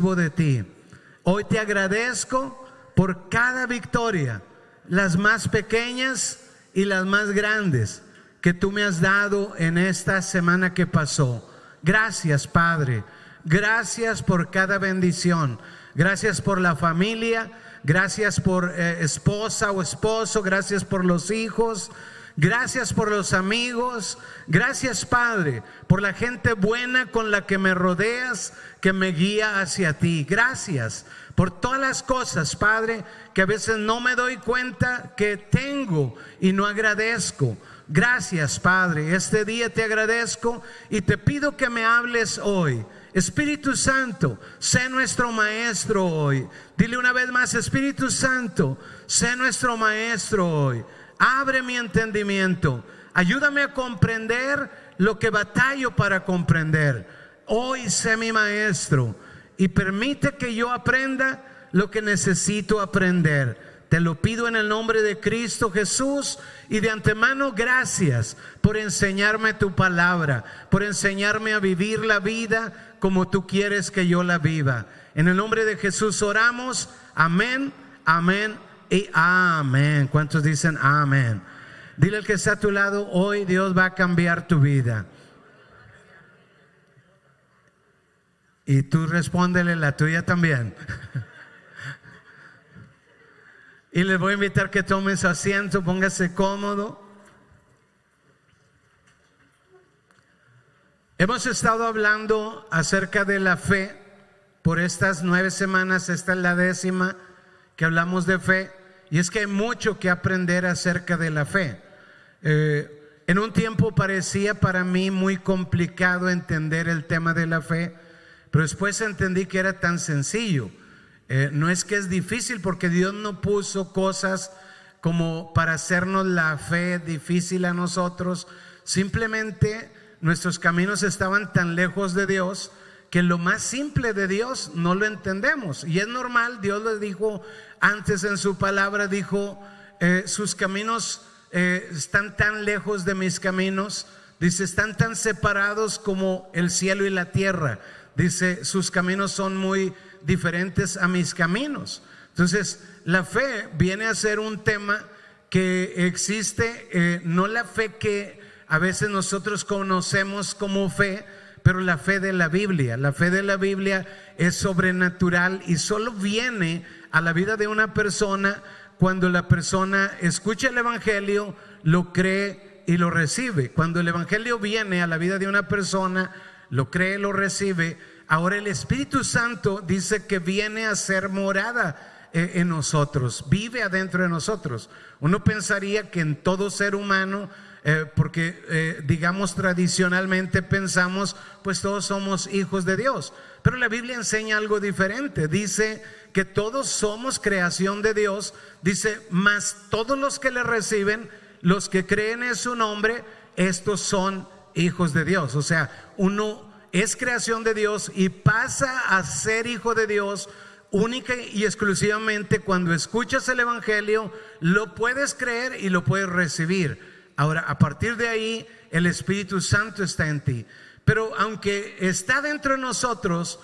de ti. Hoy te agradezco por cada victoria, las más pequeñas y las más grandes que tú me has dado en esta semana que pasó. Gracias, Padre. Gracias por cada bendición. Gracias por la familia. Gracias por esposa o esposo. Gracias por los hijos. Gracias por los amigos. Gracias, Padre, por la gente buena con la que me rodeas, que me guía hacia ti. Gracias por todas las cosas, Padre, que a veces no me doy cuenta que tengo y no agradezco. Gracias, Padre. Este día te agradezco y te pido que me hables hoy. Espíritu Santo, sé nuestro maestro hoy. Dile una vez más: Espíritu Santo, sé nuestro maestro hoy. Abre mi entendimiento. Ayúdame a comprender lo que batallo para comprender. Hoy sé mi maestro y permite que yo aprenda lo que necesito aprender. Te lo pido en el nombre de Cristo Jesús, y de antemano gracias por enseñarme tu palabra, por enseñarme a vivir la vida como tú quieres que yo la viva. En el nombre de Jesús oramos. Amén, amén y amén. ¿Cuántos dicen amén? Dile al que está a tu lado: hoy Dios va a cambiar tu vida. Y tú respóndele la tuya también. Y les voy a invitar que tomen su asiento, póngase cómodo. Hemos estado hablando acerca de la fe por estas 9 semanas. Esta es la 10ª que hablamos de fe. Y es que hay mucho que aprender acerca de la fe. En un tiempo parecía para mí muy complicado entender el tema de la fe, pero después entendí que era tan sencillo. No es que es difícil, porque Dios no puso cosas como para hacernos la fe difícil a nosotros. Simplemente nuestros caminos estaban tan lejos de Dios que lo más simple de Dios no lo entendemos. Y es normal. Dios le dijo antes en su palabra, dijo, sus caminos están tan lejos de mis caminos. Dice, están tan separados como el cielo y la tierra. Dice, sus caminos son muy diferentes a mis caminos. Entonces, la fe viene a ser un tema que existe, no la fe que a veces nosotros conocemos como fe, pero la fe de la Biblia. La fe de la Biblia es sobrenatural y solo viene a la vida de una persona cuando la persona escucha el evangelio, lo cree y lo recibe. Cuando el evangelio viene a la vida de una persona, lo cree, lo recibe. Ahora el Espíritu Santo dice que viene a ser morada en nosotros, vive adentro de nosotros. Uno pensaría que en todo ser humano, porque digamos tradicionalmente pensamos, pues todos somos hijos de Dios. Pero la Biblia enseña algo diferente. Dice que todos somos creación de Dios. Dice, mas todos los que le reciben, los que creen en su nombre, estos son hijos de Dios. O sea, uno es creación de Dios y pasa a ser hijo de Dios única y exclusivamente cuando escuchas el evangelio, lo puedes creer y lo puedes recibir. Ahora, a partir de ahí, el Espíritu Santo está en ti. Pero aunque está dentro de nosotros,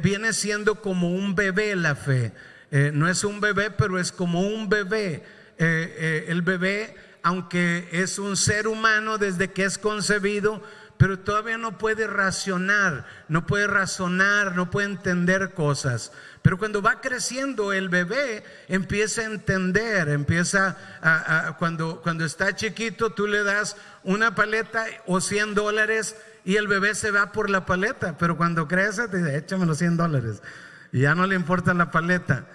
viene siendo como un bebé la fe. No es un bebé, pero es como un bebé. El bebé, aunque es un ser humano desde que es concebido, pero todavía no puede razonar, no puede razonar, no puede entender cosas. Pero cuando va creciendo el bebé empieza a entender, cuando está chiquito tú le das una paleta o $100 y el bebé se va por la paleta, pero cuando crece te dice, échame los $100 y ya no le importa la paleta.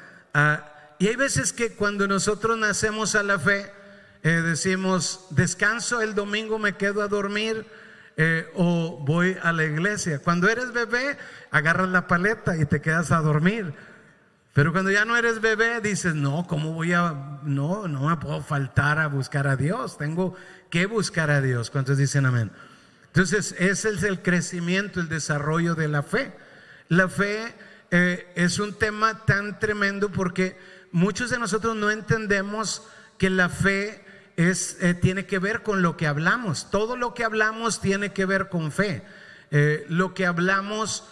Y hay veces que cuando nosotros nacemos a la fe, decimos, descanso el domingo, me quedo a dormir, o voy a la iglesia. Cuando eres bebé agarras la paleta y te quedas a dormir. Pero cuando ya no eres bebé dices, no, ¿cómo voy a? No me puedo faltar a buscar a Dios, tengo que buscar a Dios. ¿Cuántos dicen amén? Entonces ese es el crecimiento, el desarrollo de la fe. La fe es un tema tan tremendo porque muchos de nosotros no entendemos que la fe tiene que ver con lo que hablamos. Todo lo que hablamos tiene que ver con fe. Lo que hablamos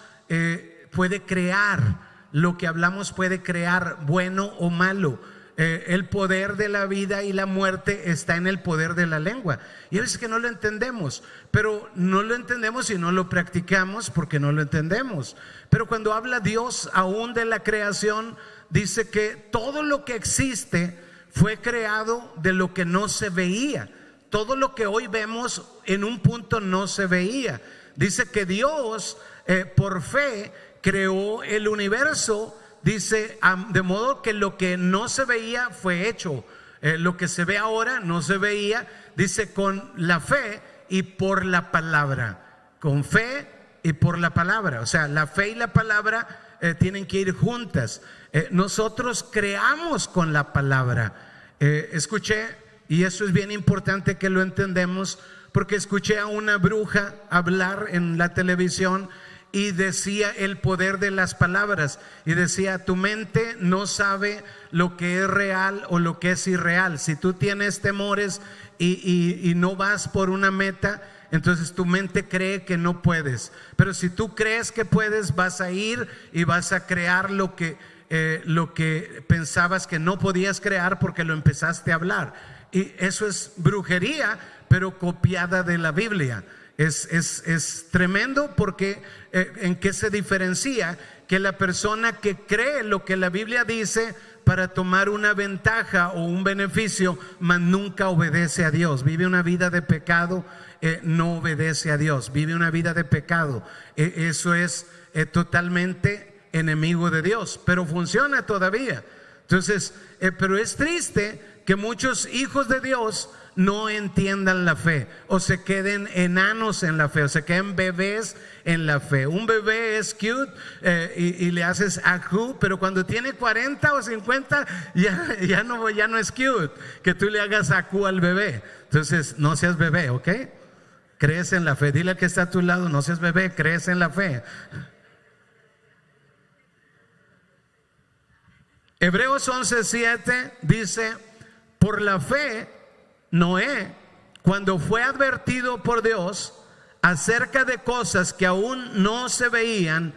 puede crear lo que hablamos puede crear bueno o malo. El poder de la vida y la muerte está en el poder de la lengua. Y a veces que no lo entendemos, pero no lo entendemos y no lo practicamos porque no lo entendemos. Pero cuando habla Dios aún de la creación, dice que todo lo que existe fue creado de lo que no se veía. Todo lo que hoy vemos en un punto no se veía. Dice que Dios por fe creó el universo. Dice, de modo que lo que no se veía fue hecho. Lo que se ve ahora no se veía. Dice, con la fe y por la palabra. Con fe y por la palabra. O sea, la fe y la palabra tienen que ir juntas. Nosotros creamos con la palabra. Escuché, y eso es bien importante que lo entendemos, porque escuché a una bruja hablar en la televisión y decía el poder de las palabras, y decía: tu mente no sabe lo que es real o lo que es irreal. Si tú tienes temores y no vas por una meta, entonces tu mente cree que no puedes. Pero si tú crees que puedes, vas a ir y vas a crear lo que pensabas que no podías crear porque lo empezaste a hablar. Y eso es brujería, pero copiada de la Biblia. Es tremendo porque ¿en qué se diferencia? Que la persona que cree lo que la Biblia dice para tomar una ventaja o un beneficio, mas nunca obedece a Dios, vive una vida de pecado, no obedece a Dios, vive una vida de pecado. Eso es totalmente enemigo de Dios, pero funciona todavía. Entonces, pero es triste que muchos hijos de Dios no entiendan la fe, o se queden enanos en la fe, o se queden bebés en la fe. Un bebé es cute y le haces ajú, pero cuando tiene 40 o 50 ya no es cute que tú le hagas ajú al bebé. Entonces no seas bebé, ¿ok? Crees en la fe. Dile al que está a tu lado: no seas bebé, crees en la fe. Hebreos 11:7 dice: por la fe Noé, cuando fue advertido por Dios acerca de cosas que aún no se veían,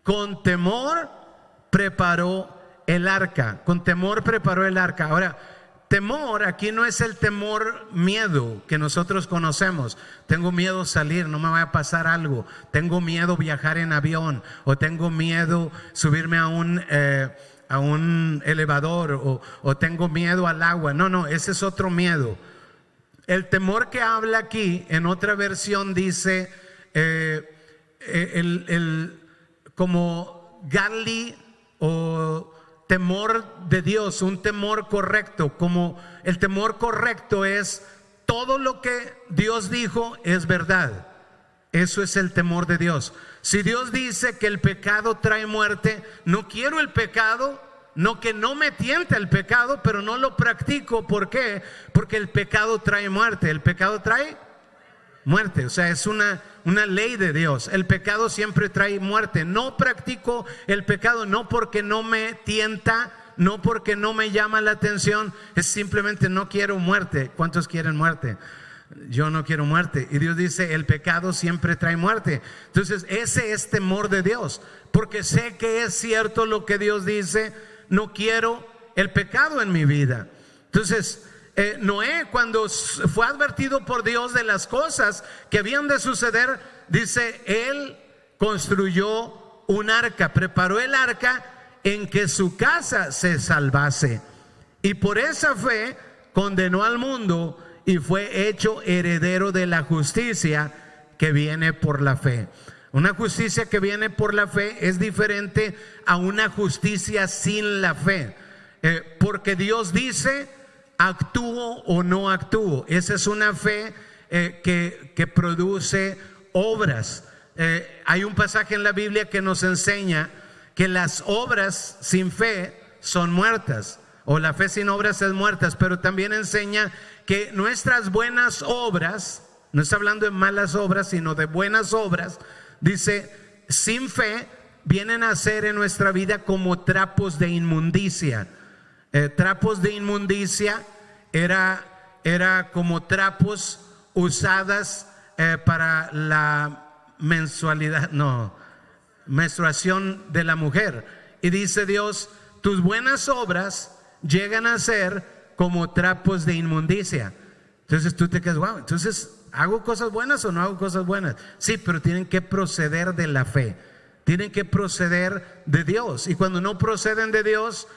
con temor preparó el arca. Con temor preparó el arca. Ahora, temor aquí no es el temor miedo que nosotros conocemos. Tengo miedo salir, no me va a pasar algo. Tengo miedo viajar en avión, o tengo miedo subirme a un elevador, o tengo miedo al agua. No, ese es otro miedo. El temor que habla aquí, en otra versión dice como godly, o temor de Dios, un temor correcto. Como el temor correcto es todo lo que Dios dijo es verdad. Eso es el temor de Dios. Si Dios dice que el pecado trae muerte, no quiero el pecado, no que no me tienta el pecado, pero no lo practico. ¿Por qué? Porque el pecado trae muerte. El pecado trae muerte. O sea, es una ley de Dios. El pecado siempre trae muerte. No practico el pecado, no porque no me tienta, no porque no me llama la atención, es simplemente no quiero muerte. ¿Cuántos quieren muerte? Yo no quiero muerte. Y Dios dice: el pecado siempre trae muerte. Entonces ese es temor de Dios, porque sé que es cierto lo que Dios dice. No quiero el pecado en mi vida. Entonces Noé, cuando fue advertido por Dios de las cosas que habían de suceder, dice: él construyó un arca, preparó el arca en que su casa se salvase, y por esa fe condenó al mundo y fue hecho heredero de la justicia que viene por la fe. Una justicia que viene por la fe es diferente a una justicia sin la fe, porque Dios dice: actúo o no actúo. Esa es una fe que produce obras. Hay un pasaje en la Biblia que nos enseña que las obras sin fe son muertas, o la fe sin obras es muertas, pero también enseña que nuestras buenas obras, no está hablando de malas obras, sino de buenas obras, dice, sin fe vienen a ser en nuestra vida como trapos de inmundicia. Trapos de inmundicia era como trapos usadas para la menstruación de la mujer. Y dice Dios, tus buenas obras llegan a ser como trapos de inmundicia. Entonces tú te quedas, wow, entonces ¿hago cosas buenas o no hago cosas buenas? Sí, pero tienen que proceder de la fe, tienen que proceder de Dios. Y cuando no proceden de Dios,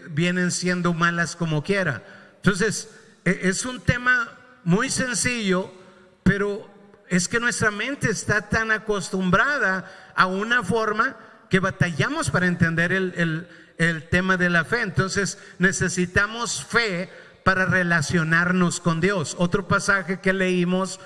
vienen siendo malas como quiera. Entonces es un tema muy sencillo, pero es que nuestra mente está tan acostumbrada a una forma que batallamos para entender el tema de la fe. Entonces necesitamos fe para relacionarnos con Dios. Otro pasaje que leímos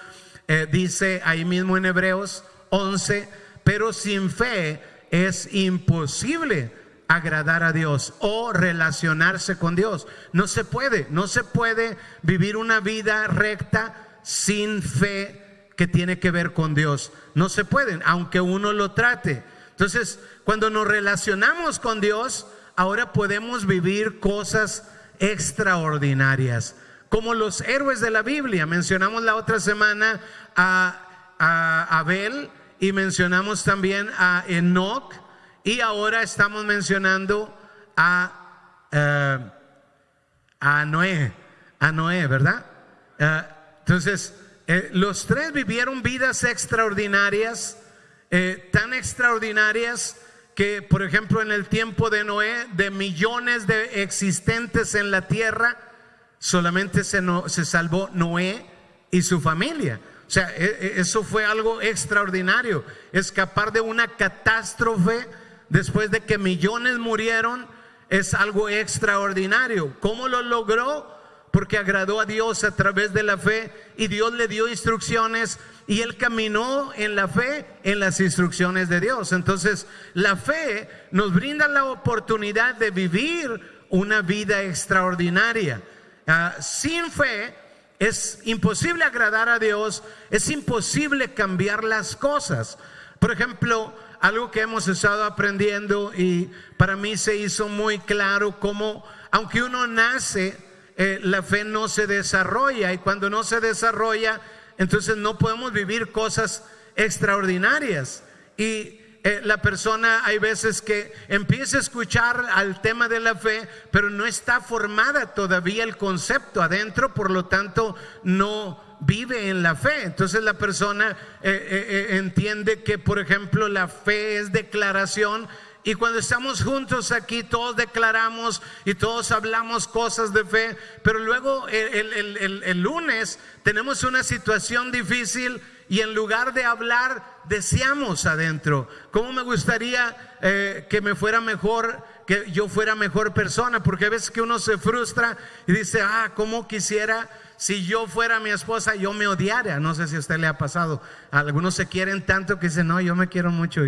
dice ahí mismo en Hebreos 11, pero sin fe es imposible agradar a Dios o relacionarse con Dios. No se puede vivir una vida recta sin fe que tiene que ver con Dios. No se puede, aunque uno lo trate. Entonces, cuando nos relacionamos con Dios, ahora podemos vivir cosas extraordinarias, como los héroes de la Biblia. Mencionamos la otra semana a Abel y mencionamos también a Enoc, y ahora estamos mencionando a Noé, ¿verdad? Entonces, los tres vivieron vidas extraordinarias, tan extraordinarias que, por ejemplo, en el tiempo de Noé, de millones de existentes en la tierra, solamente se salvó Noé y su familia. O sea, eso fue algo extraordinario, escapar de una catástrofe después de que millones murieron. Es algo extraordinario. ¿Cómo lo logró? Porque agradó a Dios a través de la fe, y Dios le dio instrucciones y él caminó en la fe, en las instrucciones de Dios. Entonces la fe nos brinda la oportunidad de vivir una vida extraordinaria. Sin fe es imposible agradar a Dios, es imposible cambiar las cosas. Por ejemplo, algo que hemos estado aprendiendo y para mí se hizo muy claro, cómo aunque uno nace, la fe no se desarrolla, y cuando no se desarrolla, entonces no podemos vivir cosas extraordinarias. Y la persona, hay veces que empieza a escuchar al tema de la fe, pero no está formada todavía el concepto adentro, por lo tanto no vive en la fe. Entonces la persona entiende que, por ejemplo, la fe es declaración. Y cuando estamos juntos aquí, todos declaramos y todos hablamos cosas de fe, pero luego el lunes tenemos una situación difícil y en lugar de hablar, deseamos adentro: ¿cómo me gustaría que me fuera mejor, que yo fuera mejor persona? Porque a veces que uno se frustra y dice: ¿cómo quisiera si yo fuera mi esposa, yo me odiara? No sé si a usted le ha pasado. Algunos se quieren tanto que dicen: no, yo me quiero mucho.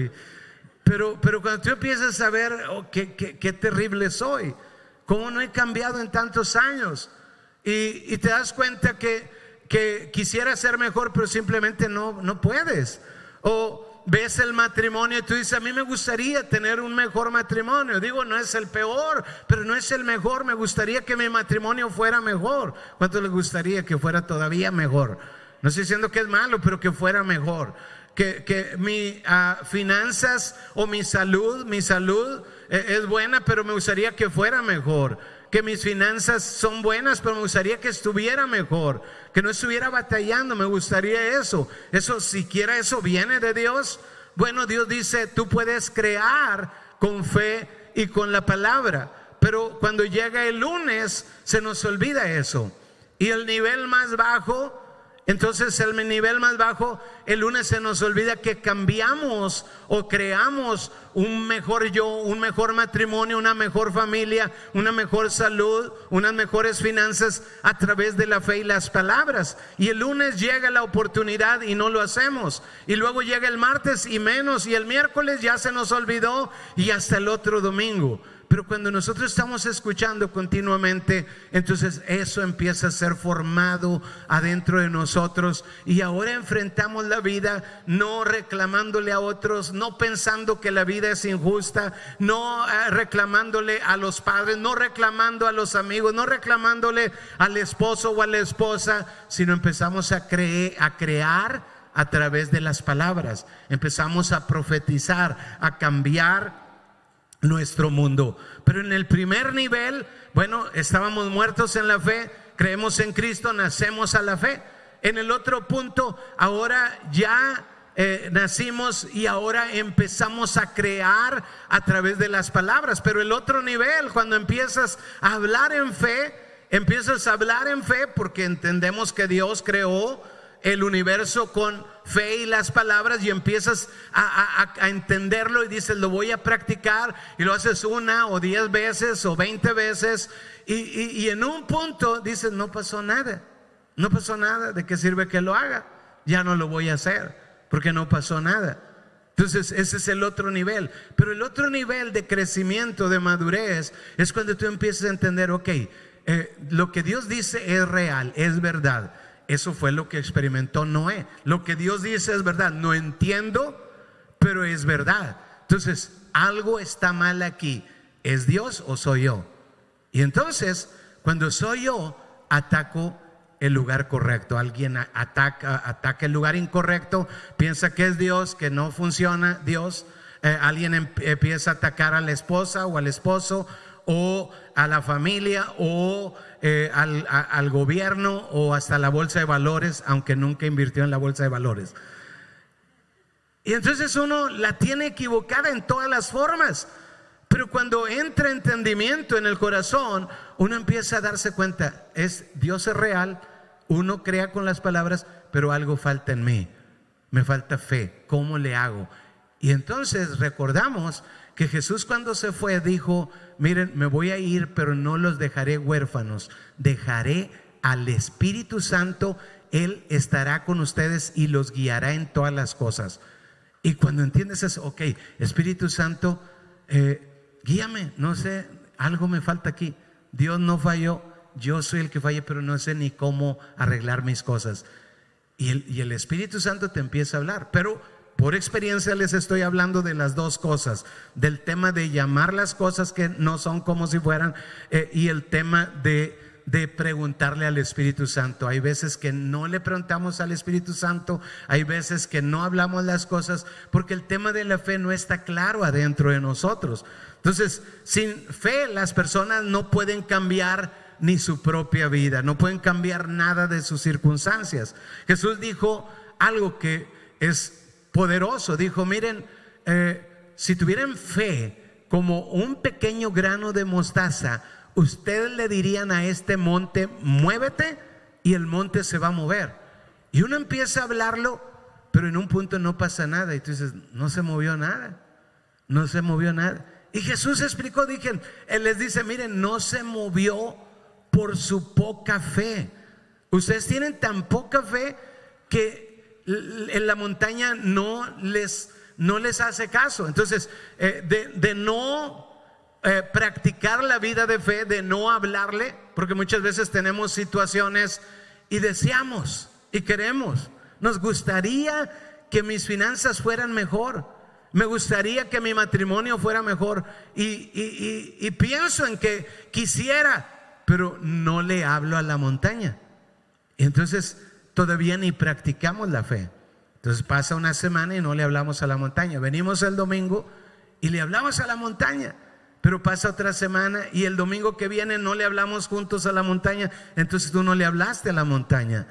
Pero cuando tú empiezas a ver qué terrible soy, cómo no he cambiado en tantos años, y te das cuenta que quisiera ser mejor, pero simplemente no puedes. O ves el matrimonio y tú dices: a mí me gustaría tener un mejor matrimonio. Digo, no es el peor, pero no es el mejor. Me gustaría que mi matrimonio fuera mejor. ¿Cuánto le gustaría que fuera todavía mejor? No estoy diciendo que es malo, pero que fuera mejor. Que mi finanzas o mi salud es buena, pero me gustaría que fuera mejor. Que mis finanzas son buenas, pero me gustaría que estuviera mejor, que no estuviera batallando. Me gustaría eso. Siquiera eso viene de Dios. Bueno, Dios dice: tú puedes crear con fe y con la palabra, pero cuando llega el lunes se nos olvida eso. Y el nivel más bajo, entonces el nivel más bajo, el lunes se nos olvida que cambiamos o creamos un mejor yo, un mejor matrimonio, una mejor familia, una mejor salud, unas mejores finanzas a través de la fe y las palabras. Y el lunes llega la oportunidad y no lo hacemos. Y luego llega el martes y menos, y el miércoles ya se nos olvidó, y hasta el otro domingo. Pero cuando nosotros estamos escuchando continuamente, entonces eso empieza a ser formado adentro de nosotros, y ahora enfrentamos la vida no reclamándole a otros, no pensando que la vida es injusta, no reclamándole a los padres, no reclamando a los amigos, no reclamándole al esposo o a la esposa, sino empezamos a crear a través de las palabras. Empezamos a profetizar, a cambiar nuestro mundo. Pero en el primer nivel, bueno, estábamos muertos en la fe, creemos en Cristo, nacemos a la fe. En el otro punto, ahora ya nacimos y ahora empezamos a crear a través de las palabras. Pero el otro nivel, cuando empiezas a hablar en fe, porque entendemos que Dios creó el universo con fe y las palabras, y empiezas a entenderlo y dices, lo voy a practicar, y lo haces 1 o 10 veces o 20 veces, y en un punto dices, no pasó nada, ¿de qué sirve que lo haga? Ya no lo voy a hacer porque no pasó nada. Entonces ese es el otro nivel. Pero el otro nivel de crecimiento, de madurez, es cuando tú empiezas a entender, ok, lo que Dios dice es real, es verdad. Eso fue lo que experimentó Noé. Lo que Dios dice es verdad. No entiendo, pero es verdad. Entonces, algo está mal aquí. ¿Es Dios o soy yo? Y entonces, cuando soy yo, ataco el lugar correcto. Alguien ataca el lugar incorrecto, piensa que es Dios, que no funciona Dios. Alguien empieza a atacar a la esposa o al esposo, o a la familia, o al gobierno, o hasta la bolsa de valores, aunque nunca invirtió en la bolsa de valores. Y entonces uno la tiene equivocada en todas las formas. Pero cuando entra entendimiento en el corazón, uno empieza a darse cuenta, Dios es real, uno crea con las palabras, pero algo falta en mí, me falta fe. ¿Cómo le hago? Y entonces recordamos que Jesús, cuando se fue, dijo, miren, me voy a ir, pero no los dejaré huérfanos, dejaré al Espíritu Santo. Él estará con ustedes y los guiará en todas las cosas. Y cuando entiendes eso, ok, Espíritu Santo, guíame, no sé, algo me falta aquí. Dios no falló, yo soy el que fallé, pero no sé ni cómo arreglar mis cosas. Y el Espíritu Santo te empieza a hablar. Pero por experiencia les estoy hablando de las dos cosas, del tema de llamar las cosas que no son como si fueran, y el tema de preguntarle al Espíritu Santo. Hay veces que no le preguntamos al Espíritu Santo, hay veces que no hablamos las cosas porque el tema de la fe no está claro adentro de nosotros. Entonces, sin fe las personas no pueden cambiar ni su propia vida, no pueden cambiar nada de sus circunstancias. Jesús dijo algo que es poderoso, dijo, miren, si tuvieran fe como un pequeño grano de mostaza, ustedes le dirían a este monte, muévete, y el monte se va a mover. Y uno empieza a hablarlo, pero en un punto no pasa nada, y tú dices, no se movió nada. Y Jesús explicó, Él les dice, miren, no se movió por su poca fe. Ustedes tienen tan poca fe que en la montaña no les hace caso. Entonces, de no practicar la vida de fe, de no hablarle, porque muchas veces tenemos situaciones y deseamos y queremos, nos gustaría que mis finanzas fueran mejor, me gustaría que mi matrimonio fuera mejor, y pienso en que quisiera, pero no le hablo a la montaña. Y entonces todavía ni practicamos la fe. Entonces pasa una semana y no le hablamos a la montaña. Venimos el domingo y le hablamos a la montaña, pero pasa otra semana y el domingo que viene no le hablamos juntos a la montaña. Entonces tú no le hablaste a la montaña.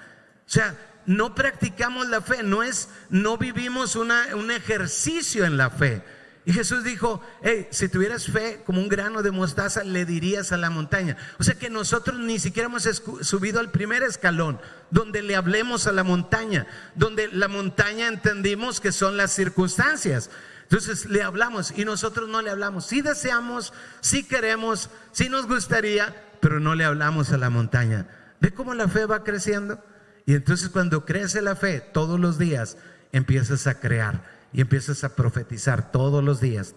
O sea, no practicamos la fe, no vivimos un ejercicio en la fe. Y Jesús dijo, hey, si tuvieras fe como un grano de mostaza, le dirías a la montaña. O sea que nosotros ni siquiera hemos subido al primer escalón, donde le hablemos a la montaña, donde la montaña entendimos que son las circunstancias. Entonces le hablamos y nosotros no le hablamos. Sí deseamos, sí queremos, sí nos gustaría, pero no le hablamos a la montaña. ¿Ve cómo la fe va creciendo? Y entonces cuando crece la fe, todos los días empiezas a crear. Y empiezas a profetizar todos los días.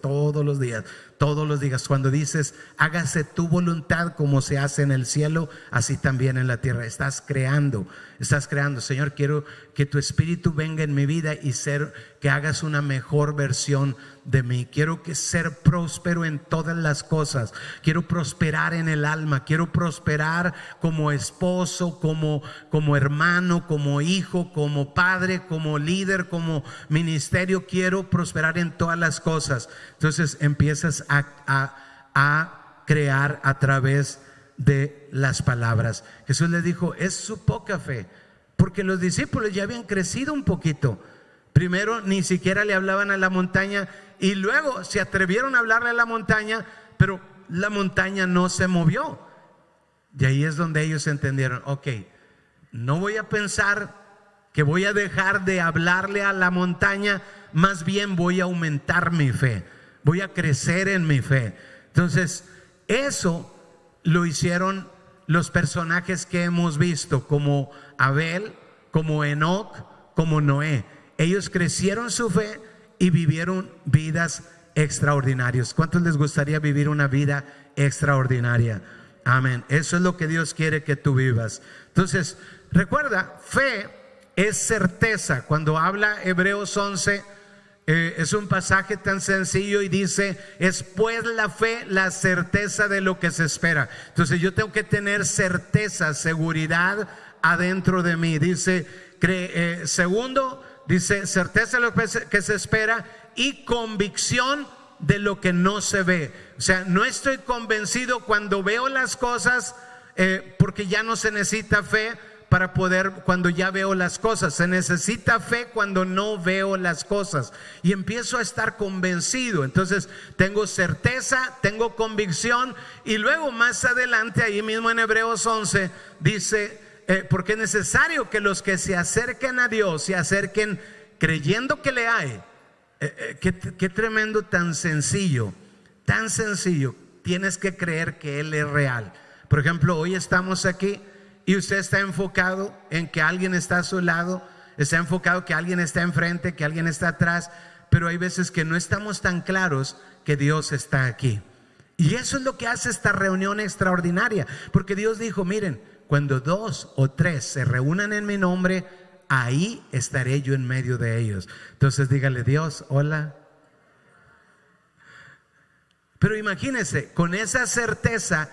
Cuando dices, hágase tu voluntad como se hace en el cielo, así también en la tierra. Estás creando. Señor, quiero que tu espíritu venga en mi vida y que hagas una mejor versión de mí. Quiero ser próspero en todas las cosas. Quiero prosperar en el alma. Quiero prosperar como esposo, como hermano, como hijo, como padre, como líder, como ministerio. quiero prosperar en todas las cosas. Entonces empiezas a crear a través de las palabras. Jesús les dijo, es su poca fe, porque los discípulos ya habían crecido un poquito. Primero ni siquiera le hablaban a la montaña y luego se atrevieron a hablarle a la montaña, pero la montaña no se movió. Y ahí es donde ellos entendieron, ok, no voy a pensar que voy a dejar de hablarle a la montaña, más bien voy a aumentar mi fe, voy a crecer en mi fe. Entonces, eso lo hicieron los personajes que hemos visto, como Abel, como Enoc, como Noé. Ellos crecieron su fe y vivieron vidas extraordinarias. ¿Cuántos les gustaría vivir una vida extraordinaria? Amén. Eso es lo que Dios quiere que tú vivas. Entonces, recuerda, fe es certeza. Cuando habla Hebreos 11, es un pasaje tan sencillo y dice, es pues la fe, la certeza de lo que se espera. Entonces yo tengo que tener certeza, seguridad adentro de mí. Dice, segundo, dice certeza de lo que se espera y convicción de lo que no se ve. O sea, no estoy convencido cuando veo las cosas, porque ya no se necesita fe para poder, cuando ya veo las cosas. Se necesita fe cuando no veo las cosas y empiezo a estar convencido. Entonces tengo certeza, tengo convicción, y luego más adelante, ahí mismo en Hebreos 11 dice, porque es necesario que los que se acerquen a Dios se acerquen creyendo que le hay. Qué tremendo, tan sencillo, tan sencillo. Tienes que creer que Él es real. Por ejemplo, hoy estamos aquí y usted está enfocado en que alguien está a su lado, está enfocado que alguien está enfrente, que alguien está atrás, pero hay veces que no estamos tan claros que Dios está aquí. Y eso es lo que hace esta reunión extraordinaria, porque Dios dijo, miren, cuando 2 o 3 se reúnan en mi nombre, ahí estaré yo en medio de ellos. Entonces dígale, Dios, hola. Pero imagínese, con esa certeza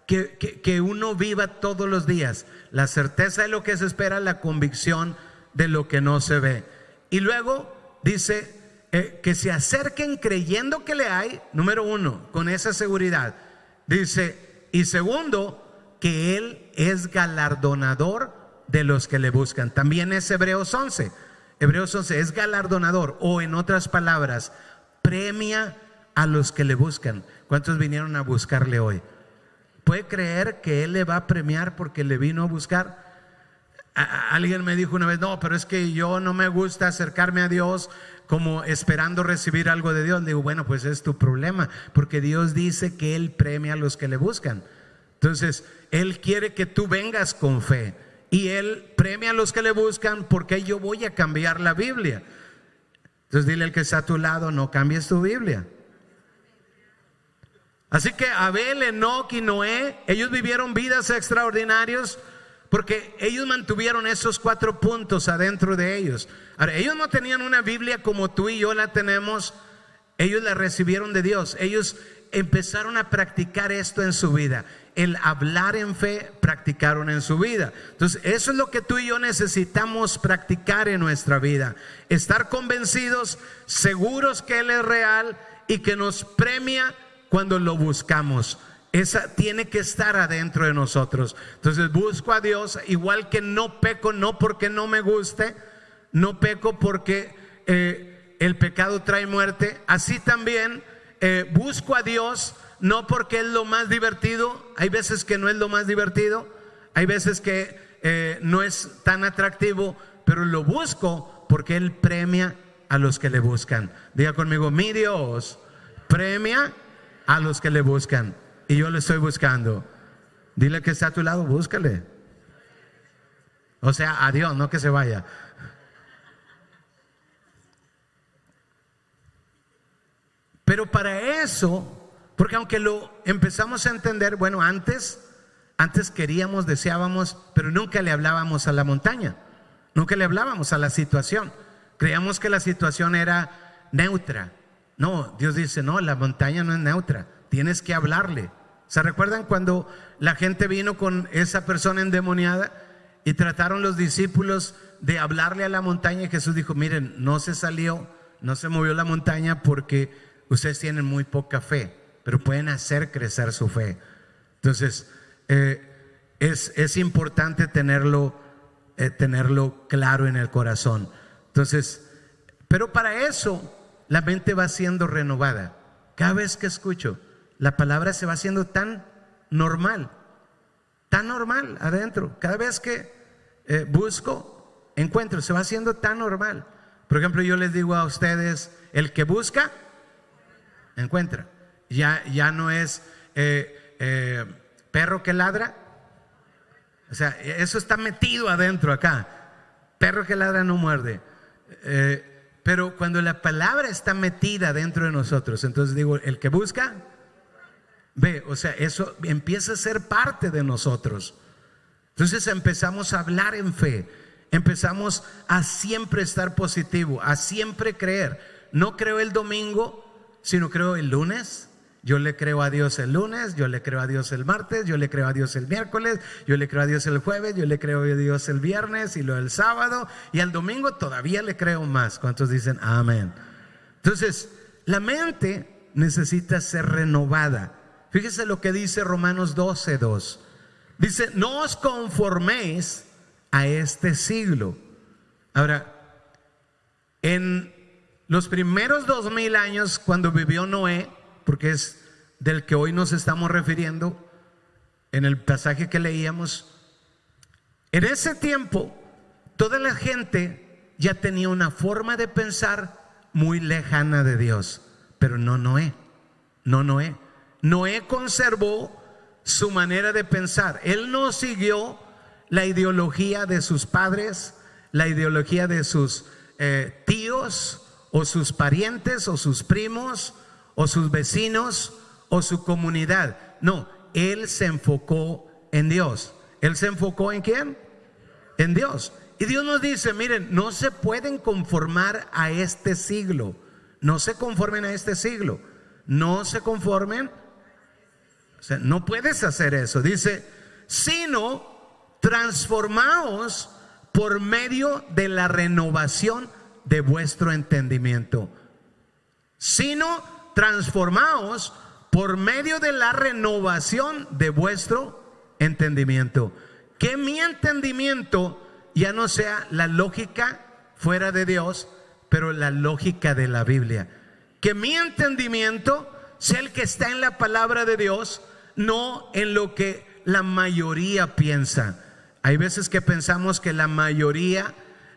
que uno viva todos los días, la certeza de lo que se espera, la convicción de lo que no se ve. Y luego dice que se acerquen creyendo que le hay, número 1, con esa seguridad. Dice, y segundo, que Él es galardonador de los que le buscan. También es Hebreos 11. Hebreos 11 es galardonador, o en otras palabras, premia a los que le buscan. ¿Cuántos vinieron a buscarle hoy? ¿Puede creer que Él le va a premiar porque le vino a buscar? Alguien me dijo una vez, no, pero es que yo no me gusta acercarme a Dios como esperando recibir algo de Dios. Le digo, bueno, pues es tu problema, porque Dios dice que Él premia a los que le buscan. Entonces, Él quiere que tú vengas con fe y Él premia a los que le buscan, porque yo voy a cambiar la Biblia. Entonces dile al que está a tu lado, no cambies tu Biblia. Así que Abel, Enoc y Noé, ellos vivieron vidas extraordinarias porque ellos mantuvieron esos 4 puntos adentro de ellos. Ahora, ellos no tenían una Biblia como tú y yo la tenemos. Ellos la recibieron de Dios. Ellos empezaron a practicar esto en su vida. El hablar en fe, practicaron en su vida. Entonces, eso es lo que tú y yo necesitamos practicar en nuestra vida. Estar convencidos, seguros que Él es real y que nos premia cuando lo buscamos. Esa tiene que estar adentro de nosotros. Entonces busco a Dios, igual que no peco, no porque no me guste, no peco porque el pecado trae muerte. Así también busco a Dios, no porque es lo más divertido. Hay veces que no es lo más divertido, hay veces que no es tan atractivo, pero lo busco porque Él premia a los que le buscan. Diga conmigo, mi Dios premia a los que le buscan, y yo le estoy buscando. Dile que está a tu lado, búscale. O sea, a Dios, no que se vaya. Pero para eso, porque aunque lo empezamos a entender, bueno, antes queríamos, deseábamos, pero nunca le hablábamos a la montaña, nunca le hablábamos a la situación. Creíamos que la situación era neutra. No, Dios dice, no, la montaña no es neutra, tienes que hablarle. ¿Se recuerdan cuando la gente vino con esa persona endemoniada y trataron los discípulos de hablarle a la montaña? Y Jesús dijo, miren, no se salió no se movió la montaña porque ustedes tienen muy poca fe, pero pueden hacer crecer su fe. Entonces, es importante tenerlo claro en el corazón. Entonces, pero para eso la mente va siendo renovada. Cada vez que escucho, la palabra se va haciendo tan normal adentro. Cada vez que busco, encuentro, se va haciendo tan normal. Por ejemplo, yo les digo a ustedes, el que busca, encuentra. Ya no es perro que ladra. O sea, eso está metido adentro acá. Perro que ladra no muerde. Pero cuando la palabra está metida dentro de nosotros, entonces digo, el que busca, ve, o sea, eso empieza a ser parte de nosotros. Entonces empezamos a hablar en fe, empezamos a siempre estar positivo, a siempre creer. No creo el domingo, sino creo el lunes. Yo le creo a Dios el lunes, yo le creo a Dios el martes, yo le creo a Dios el miércoles, yo le creo a Dios el jueves, yo le creo a Dios el viernes y lo del sábado, y al domingo todavía le creo más. ¿Cuántos dicen amén? Entonces, la mente necesita ser renovada. Fíjese lo que dice Romanos 12:2. Dice, no os conforméis a este siglo. Ahora, en los primeros 2000 años, cuando vivió Noé, porque es del que hoy nos estamos refiriendo en el pasaje que leíamos, en ese tiempo toda la gente ya tenía una forma de pensar muy lejana de Dios, pero no Noé. Noé conservó su manera de pensar. Él no siguió la ideología de sus padres, la ideología de sus tíos o sus parientes o sus primos o sus vecinos o su comunidad. No, él se enfocó en Dios. ¿Él se enfocó en quién? En Dios. Y Dios nos dice, miren, no se pueden conformar a este siglo. No se conformen a este siglo. No se conformen. O sea, no puedes hacer eso. Dice, sino transformaos por medio de la renovación de vuestro entendimiento. Sino transformaos por medio de la renovación de vuestro entendimiento. Que mi entendimiento ya no sea la lógica fuera de Dios, pero la lógica de la Biblia. Que mi entendimiento sea el que está en la palabra de Dios, no en lo que la mayoría piensa. Hay veces que pensamos que la mayoría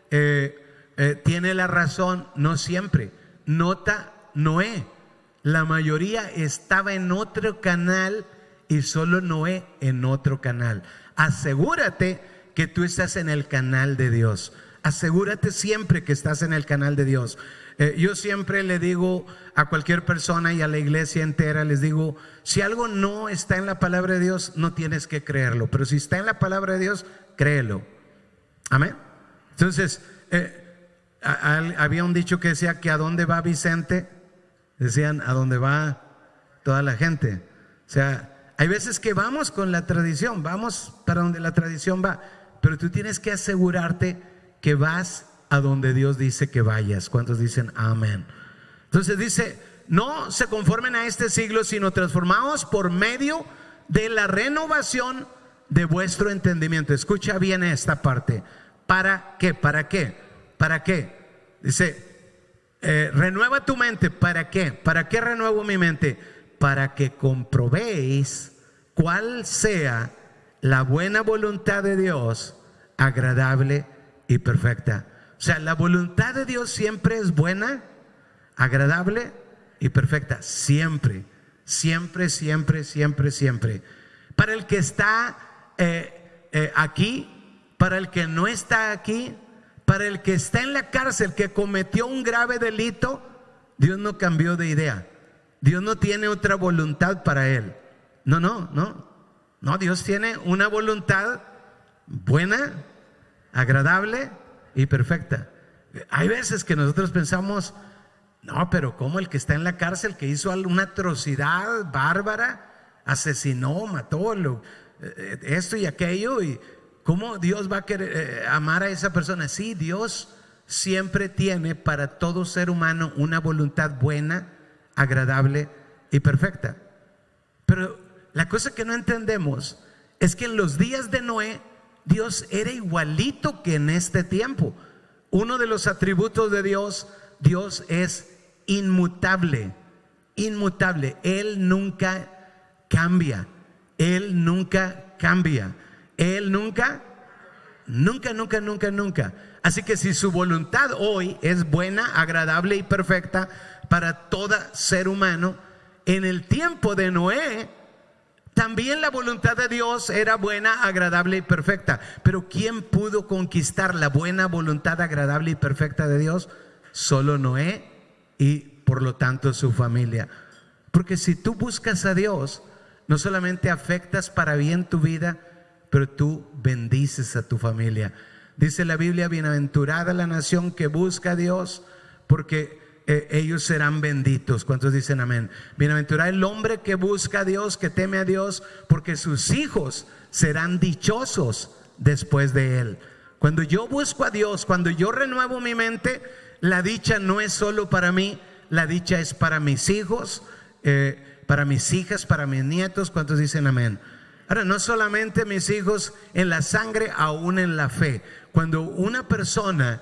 tiene la razón. No siempre. Nota Noé. La mayoría estaba en otro canal y solo Noé en otro canal. Asegúrate que tú estás en el canal de Dios. Asegúrate siempre que estás en el canal de Dios. Yo siempre le digo a cualquier persona y a la iglesia entera, les digo, si algo no está en la palabra de Dios, no tienes que creerlo. Pero si está en la palabra de Dios, créelo. Amén. Entonces, había un dicho que decía que ¿a dónde va Vicente? Decían, a dónde va toda la gente. O sea, hay veces que vamos con la tradición, vamos para donde la tradición va, pero tú tienes que asegurarte que vas a donde Dios dice que vayas. ¿Cuántos dicen amén? Entonces dice, no se conformen a este siglo, sino transformaos por medio de la renovación de vuestro entendimiento. Escucha bien esta parte. ¿Para qué? ¿Para qué? ¿Para qué? Dice, renueva tu mente. ¿Para qué? ¿Para qué renuevo mi mente? Para que comprobéis cuál sea la buena voluntad de Dios, agradable y perfecta. O sea, la voluntad de Dios siempre es buena, agradable y perfecta. Siempre, siempre, siempre, siempre, siempre. Para el que está aquí, para el que no está aquí, para el que está en la cárcel, que cometió un grave delito, Dios no cambió de idea. Dios no tiene otra voluntad para él. No, Dios tiene una voluntad buena, agradable y perfecta. Hay veces que nosotros pensamos, no, pero ¿cómo el que está en la cárcel, que hizo una atrocidad bárbara, asesinó, mató, esto y aquello, y cómo Dios va a querer amar a esa persona? Sí, Dios siempre tiene para todo ser humano una voluntad buena, agradable y perfecta. Pero la cosa que no entendemos es que en los días de Noé, Dios era igualito que en este tiempo. Uno de los atributos de Dios, Dios es inmutable, inmutable. Él nunca cambia, Él nunca cambia, Él nunca. Así que si su voluntad hoy es buena, agradable y perfecta para todo ser humano, en el tiempo de Noé también la voluntad de Dios era buena, agradable y perfecta. Pero ¿quién pudo conquistar la buena voluntad agradable y perfecta de Dios? Solo Noé y por lo tanto su familia. Porque si tú buscas a Dios, no solamente afectas para bien tu vida, pero tú bendices a tu familia. Dice la Biblia: bienaventurada la nación que busca a Dios, porque ellos serán benditos. ¿Cuántos dicen amén? Bienaventurado el hombre que busca a Dios, que teme a Dios, porque sus hijos serán dichosos después de él. Cuando yo busco a Dios, cuando yo renuevo mi mente, la dicha no es solo para mí, la dicha es para mis hijos, para mis hijas, para mis nietos. ¿Cuántos dicen amén? Ahora, no solamente mis hijos en la sangre, aún en la fe. Cuando una persona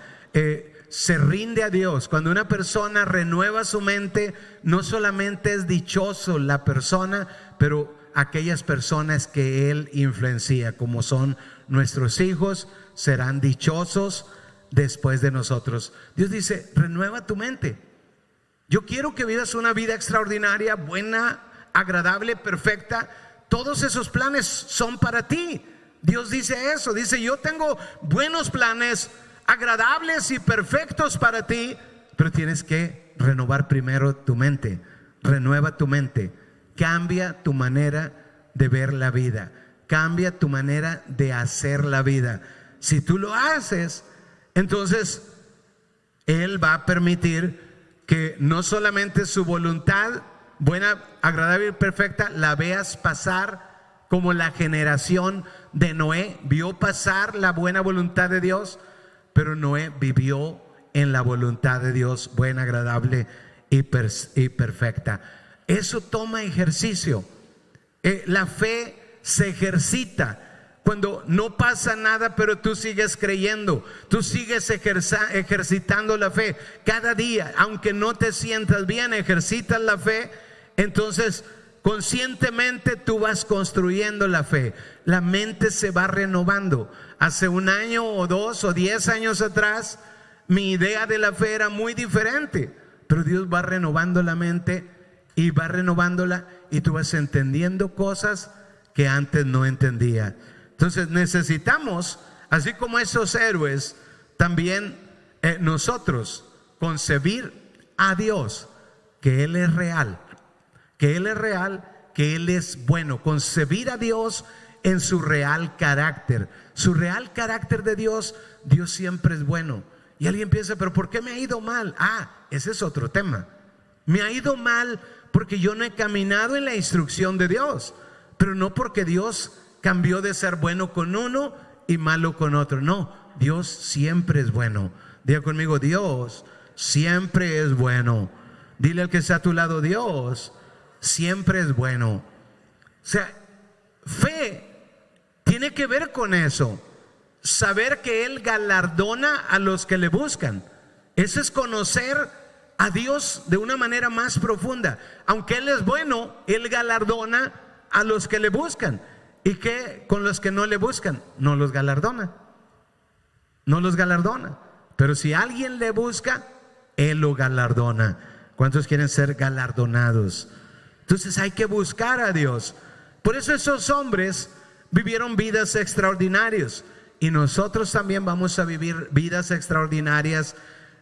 se rinde a Dios, cuando una persona renueva su mente, no solamente es dichoso la persona, pero aquellas personas que Él influencia, como son nuestros hijos, serán dichosos después de nosotros. Dios dice: renueva tu mente. Yo quiero que vivas una vida extraordinaria, buena, agradable, perfecta. Todos esos planes son para ti. Dios dice eso, dice: yo tengo buenos planes, agradables y perfectos para ti, pero tienes que renovar primero tu mente. Renueva tu mente, cambia tu manera de ver la vida, cambia tu manera de hacer la vida. Si tú lo haces, entonces Él va a permitir que no solamente su voluntad buena, agradable y perfecta la veas pasar, como la generación de Noé vio pasar la buena voluntad de Dios, pero Noé vivió en la voluntad de Dios, buena, agradable y perfecta. Eso toma ejercicio. La fe se ejercita cuando no pasa nada, pero tú sigues creyendo, tú sigues ejercitando la fe cada día. Aunque no te sientas bien, ejercitas la fe. Entonces conscientemente tú vas construyendo la fe. La mente se va renovando. Hace un año o 2 o 10 años atrás, mi idea de la fe era muy diferente, pero Dios va renovando la mente y va renovándola, y tú vas entendiendo cosas que antes no entendía. Entonces necesitamos, así como esos héroes, también nosotros concebir a Dios, que Él es real, que Él es real, que Él es bueno. Concebir a Dios en su real carácter. Su real carácter de Dios, Dios siempre es bueno. Y alguien piensa: pero ¿por qué me ha ido mal? Ese es otro tema. Me ha ido mal porque yo no he caminado en la instrucción de Dios, pero no porque Dios cambió de ser bueno con uno y malo con otro. No, Dios siempre es bueno. Diga conmigo: Dios siempre es bueno. Dile al que está a tu lado: Dios siempre es bueno. O sea, fe tiene que ver con eso. Saber que Él galardona a los que le buscan. Eso es conocer a Dios de una manera más profunda. Aunque Él es bueno, Él galardona a los que le buscan. ¿Y qué con los que no le buscan? No los galardona. No los galardona. Pero si alguien le busca, Él lo galardona. ¿Cuántos quieren ser galardonados? Entonces hay que buscar a Dios. Por eso esos hombres vivieron vidas extraordinarias, y nosotros también vamos a vivir vidas extraordinarias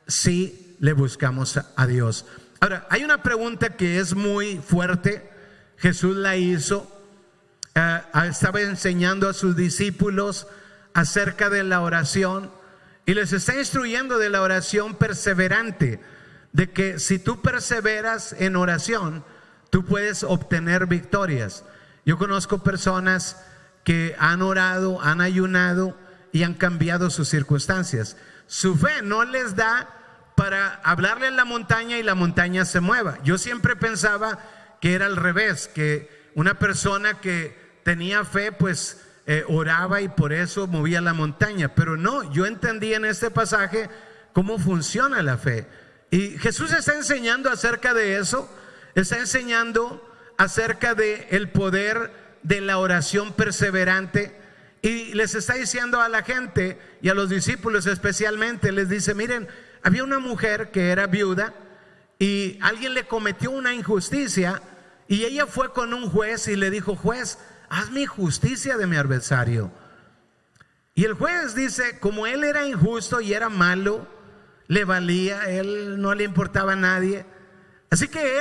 si le buscamos a Dios. Ahora, hay una pregunta que es muy fuerte. Jesús la hizo. Estaba enseñando a sus discípulos acerca de la oración, y les está instruyendo de la oración perseverante, de que si tú perseveras en oración, tú puedes obtener victorias. Yo conozco personas que han orado, han ayunado y han cambiado sus circunstancias. su fe no les da para hablarle a la montaña y la montaña se mueva. Yo siempre pensaba que era al revés, que una persona que tenía fe pues oraba y por eso movía la montaña, pero no, yo entendí en este pasaje cómo funciona la fe. Y Jesús está enseñando acerca de eso, está enseñando acerca de el poder de la oración perseverante, y les está diciendo a la gente y a los discípulos especialmente, les dice: miren, había una mujer que era viuda y alguien le cometió una injusticia, y ella fue con un juez y le dijo: juez, hazme justicia de mi adversario. Y el juez dice, como él era injusto y era malo, le valía, él no le importaba a nadie, así que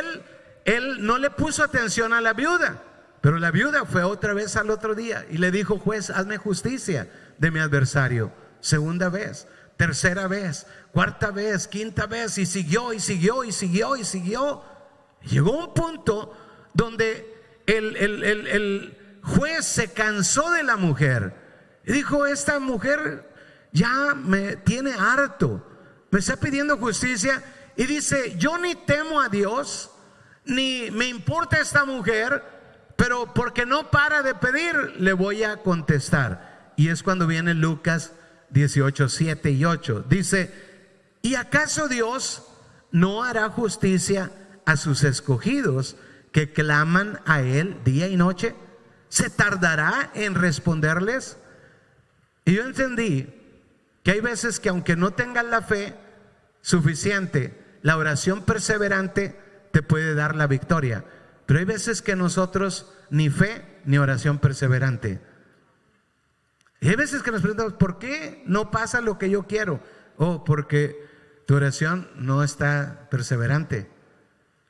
él no le puso atención a la viuda. Pero la viuda fue otra vez al otro día y le dijo: juez, hazme justicia de mi adversario. Segunda vez, tercera vez, cuarta vez, quinta vez, y siguió, y siguió, y siguió, y siguió. Llegó un punto donde el juez se cansó de la mujer y dijo: esta mujer ya me tiene harto, me está pidiendo justicia, y dice: yo ni temo a Dios, ni me importa esta mujer, pero porque no para de pedir, le voy a contestar. Y es cuando viene Lucas 18, 7 y 8. Dice: ¿y acaso Dios no hará justicia a sus escogidos que claman a Él día y noche? ¿Se tardará en responderles? Y yo entendí que hay veces que aunque no tengas la fe suficiente, la oración perseverante te puede dar la victoria. Pero hay veces que nosotros ni fe ni oración perseverante. Y hay veces que nos preguntamos: ¿por qué no pasa lo que yo quiero? Porque tu oración no está perseverante.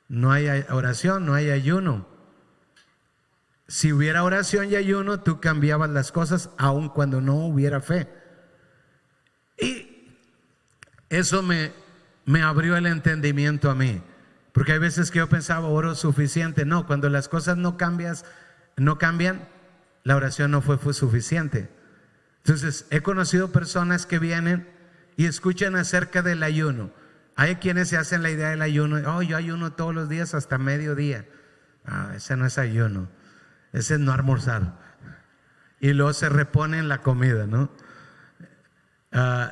No hay oración, no hay ayuno. Si hubiera oración y ayuno, tú cambiabas las cosas aun cuando no hubiera fe. Y eso me abrió el entendimiento a mí. Porque hay veces que yo pensaba: oro suficiente. No, cuando las cosas no cambian, la oración no fue suficiente. Entonces he conocido personas que vienen y escuchan acerca del ayuno. Hay quienes se hacen la idea del ayuno: yo ayuno todos los días hasta mediodía. Ese no es ayuno, ese es no almorzar. Y luego se repone en la comida, ¿no?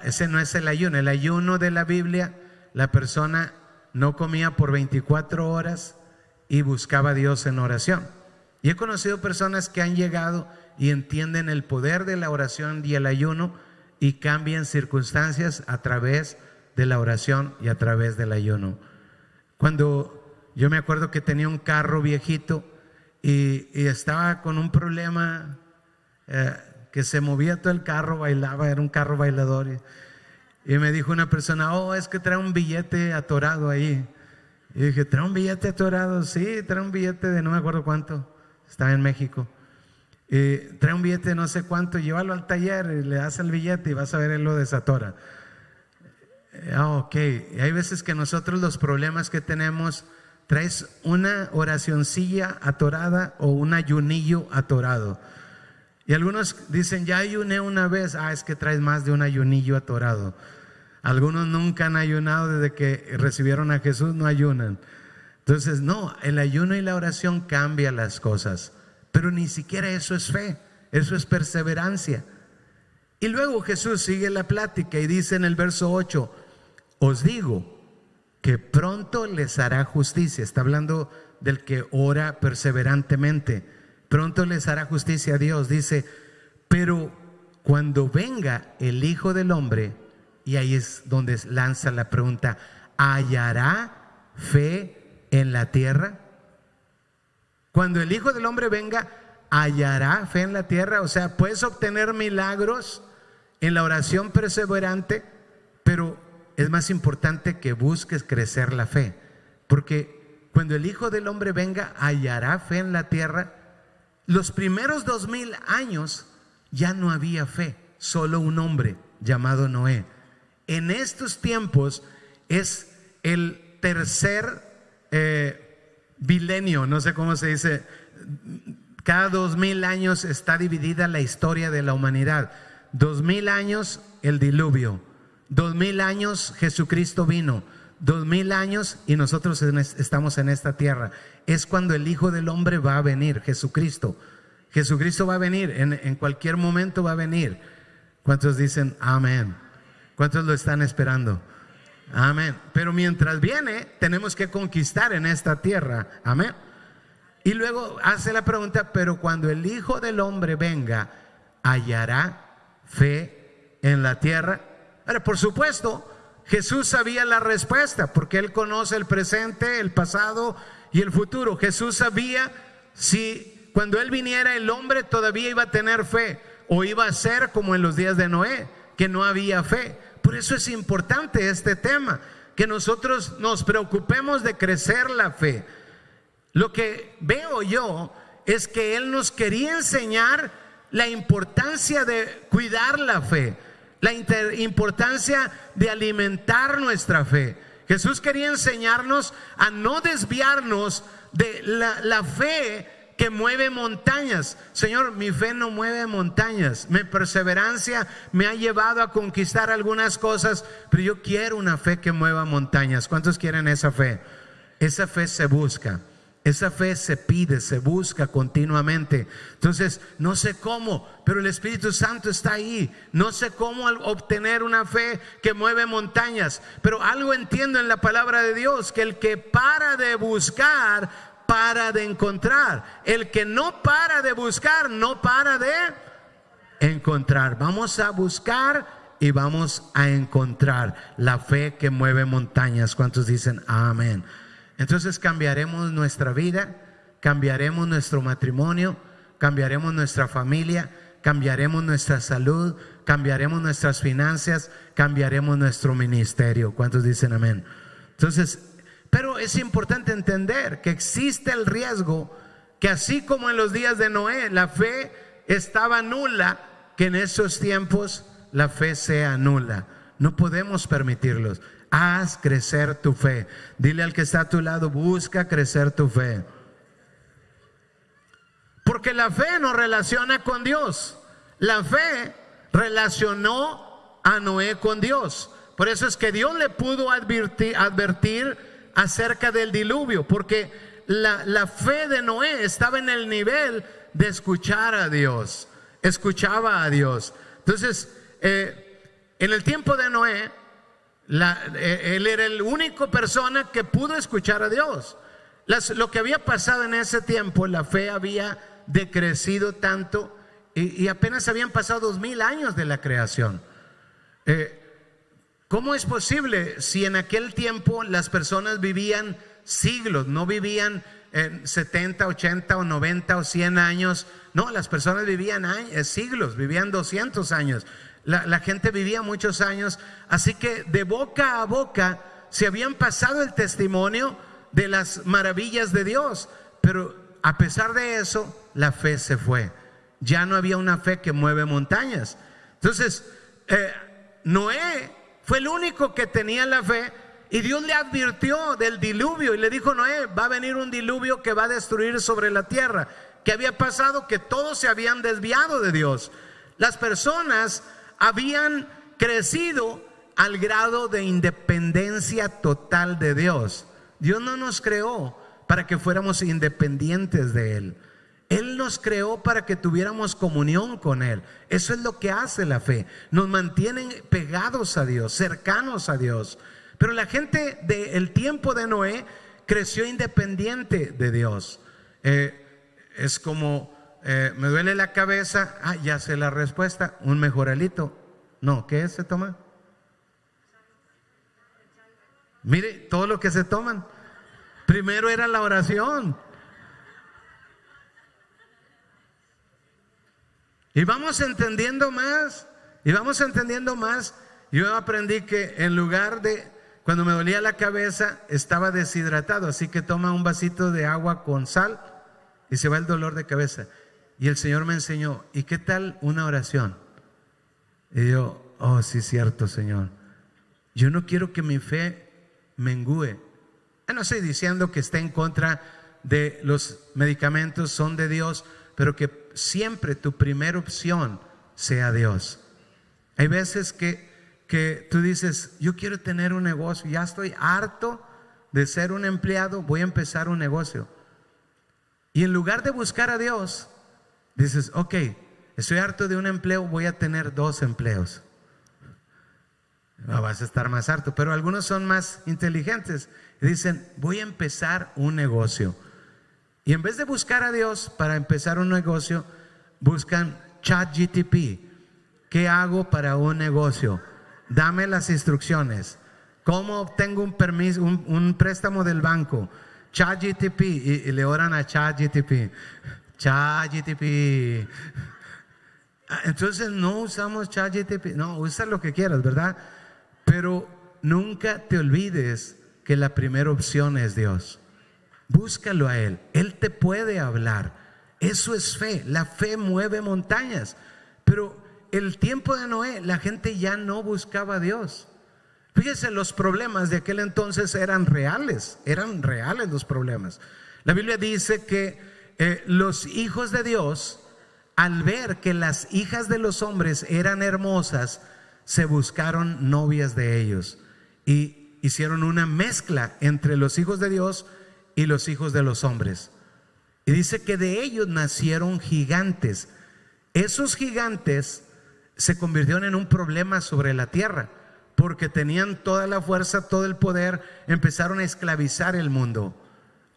Ese no es el ayuno. El ayuno de la Biblia, la persona no comía por 24 horas y buscaba a Dios en oración. Y he conocido personas que han llegado y entienden el poder de la oración y el ayuno y cambian circunstancias a través de la oración y a través del ayuno. Cuando yo me acuerdo que tenía un carro viejito y estaba con un problema, que se movía todo el carro, bailaba, era un carro bailador. Y me dijo una persona: es que trae un billete atorado ahí. Y dije: ¿trae un billete atorado? Sí, trae un billete de no me acuerdo cuánto. Estaba en México. Trae un billete de no sé cuánto, llévalo al taller y le das el billete y vas a ver, él lo desatora. Ok, y hay veces que nosotros los problemas que tenemos, traes una oracioncilla atorada o un ayunillo atorado. Y algunos dicen: ya ayuné una vez. Es que traes más de un ayunillo atorado. Algunos nunca han ayunado desde que recibieron a Jesús, no ayunan. Entonces no, el ayuno y la oración cambian las cosas. Pero ni siquiera eso es fe, eso es perseverancia. Y luego Jesús sigue la plática y dice en el verso 8: os digo que pronto les hará justicia. Está hablando del que ora perseverantemente. Pronto les hará justicia a Dios. Dice: pero cuando venga el Hijo del Hombre, y ahí es donde lanza la pregunta: ¿hallará fe en la tierra? Cuando el Hijo del Hombre venga, ¿hallará fe en la tierra? O sea, puedes obtener milagros en la oración perseverante, pero es más importante que busques crecer la fe. Porque cuando el Hijo del Hombre venga, ¿hallará fe en la tierra? Los primeros 2000 años ya no había fe, solo un hombre llamado Noé. En estos tiempos es el tercer milenio, no sé cómo se dice. Cada 2000 años está dividida la historia de la humanidad. 2000 años el diluvio, 2000 años Jesucristo vino, 2000 años y nosotros estamos en esta tierra. Es cuando el Hijo del Hombre va a venir, Jesucristo. Jesucristo va a venir, en cualquier momento va a venir. ¿Cuántos dicen amén? ¿Cuántos lo están esperando? Amén. Pero mientras viene, tenemos que conquistar en esta tierra. Amén. Y luego hace la pregunta, pero cuando el Hijo del Hombre venga, ¿hallará fe en la tierra? Ahora, por supuesto, Jesús sabía la respuesta, porque Él conoce el presente, el pasado y el futuro. Jesús sabía si cuando Él viniera el hombre todavía iba a tener fe, o iba a ser como en los días de Noé, que no había fe. Por eso es importante este tema, que nosotros nos preocupemos de crecer la fe. Lo que veo yo es que Él nos quería enseñar la importancia de cuidar la fe, la importancia de alimentar nuestra fe. Jesús quería enseñarnos a no desviarnos de la fe que mueve montañas. Señor, mi fe no mueve montañas. Mi perseverancia me ha llevado a conquistar algunas cosas, pero yo quiero una fe que mueva montañas. ¿Cuántos quieren esa fe? Esa fe se busca. Esa fe se pide, se busca continuamente. Entonces, no sé cómo, pero el Espíritu Santo está ahí. No sé cómo obtener una fe que mueve montañas, pero algo entiendo en la palabra de Dios, que el que para de buscar, para de encontrar. El que no para de buscar, no para de encontrar. Vamos a buscar y vamos a encontrar la fe que mueve montañas. ¿Cuántos dicen amén? Entonces cambiaremos nuestra vida, cambiaremos nuestro matrimonio, cambiaremos nuestra familia, cambiaremos nuestra salud, cambiaremos nuestras finanzas, cambiaremos nuestro ministerio. ¿Cuántos dicen amén? Entonces, pero es importante entender que existe el riesgo que así como en los días de Noé la fe estaba nula, que en esos tiempos la fe sea nula. No podemos permitirlos. Haz crecer tu fe. Dile al que está a tu lado, busca crecer tu fe. Porque la fe nos relaciona con Dios. La fe relacionó a Noé con Dios. Por eso es que Dios le pudo advertir acerca del diluvio, porque la fe de Noé estaba en el nivel de escuchar a Dios. Escuchaba a Dios. Entonces, en el tiempo de Noé, él era el único persona que pudo escuchar a Dios. Lo que había pasado en ese tiempo, la fe había decrecido tanto y apenas habían pasado 2000 años de la creación. ¿Cómo es posible si en aquel tiempo las personas vivían siglos, no vivían 70, 80 o 90 o 100 años? No, las personas vivían siglos, vivían 200 años. La gente vivía muchos años, así que de boca a boca se habían pasado el testimonio de las maravillas de Dios, pero a pesar de eso, la fe se fue. Ya no había una fe que mueve montañas. Entonces, Noé fue el único que tenía la fe, y Dios le advirtió del diluvio y le dijo: Noé, va a venir un diluvio que va a destruir sobre la tierra. ¿Qué había pasado? Que todos se habían desviado de Dios. Las personas habían crecido al grado de independencia total de Dios. Dios no nos creó para que fuéramos independientes de Él. Él nos creó para que tuviéramos comunión con Él. Eso es lo que hace la fe. Nos mantienen pegados a Dios, cercanos a Dios. Pero la gente del tiempo de Noé creció independiente de Dios. Es como... me duele la cabeza, ya sé la respuesta, un mejoralito. No, ¿qué se toma? Mire, todo lo que se toman. Primero era la oración. Y vamos entendiendo más, y vamos entendiendo más. Yo aprendí que en lugar de, cuando me dolía la cabeza, estaba deshidratado, así que toma un vasito de agua con sal y se va el dolor de cabeza. Y el Señor me enseñó, ¿y qué tal una oración? Y yo, oh sí, cierto, Señor. Yo no quiero que mi fe mengüe. No estoy diciendo que esté en contra de los medicamentos, son de Dios, pero que siempre tu primera opción sea Dios. Hay veces que que tú dices, yo quiero tener un negocio, ya estoy harto de ser un empleado, voy a empezar un negocio. Y en lugar de buscar a Dios, dices, ok, estoy harto de un empleo, voy a tener 2 empleos. No vas a estar más harto, pero algunos son más inteligentes y dicen, voy a empezar un negocio. Y en vez de buscar a Dios para empezar un negocio, buscan ChatGPT. ¿Qué hago para un negocio? Dame las instrucciones. ¿Cómo obtengo un permiso, un préstamo del banco? ChatGPT. Y le oran a ChatGPT. ChatGPT. Entonces no usamos ChatGPT. No, usa lo que quieras, ¿verdad? Pero nunca te olvides que la primera opción es Dios. Búscalo a Él. Él te puede hablar. Eso es fe. La fe mueve montañas. Pero el tiempo de Noé, la gente ya no buscaba a Dios. Fíjese, los problemas de aquel entonces eran reales los problemas. La Biblia dice que los hijos de Dios, al ver que las hijas de los hombres eran hermosas, se buscaron novias de ellos y hicieron una mezcla entre los hijos de Dios y los hijos de los hombres. Y dice que de ellos nacieron gigantes. Esos gigantes se convirtieron en un problema sobre la tierra, porque tenían toda la fuerza, todo el poder, empezaron a esclavizar el mundo.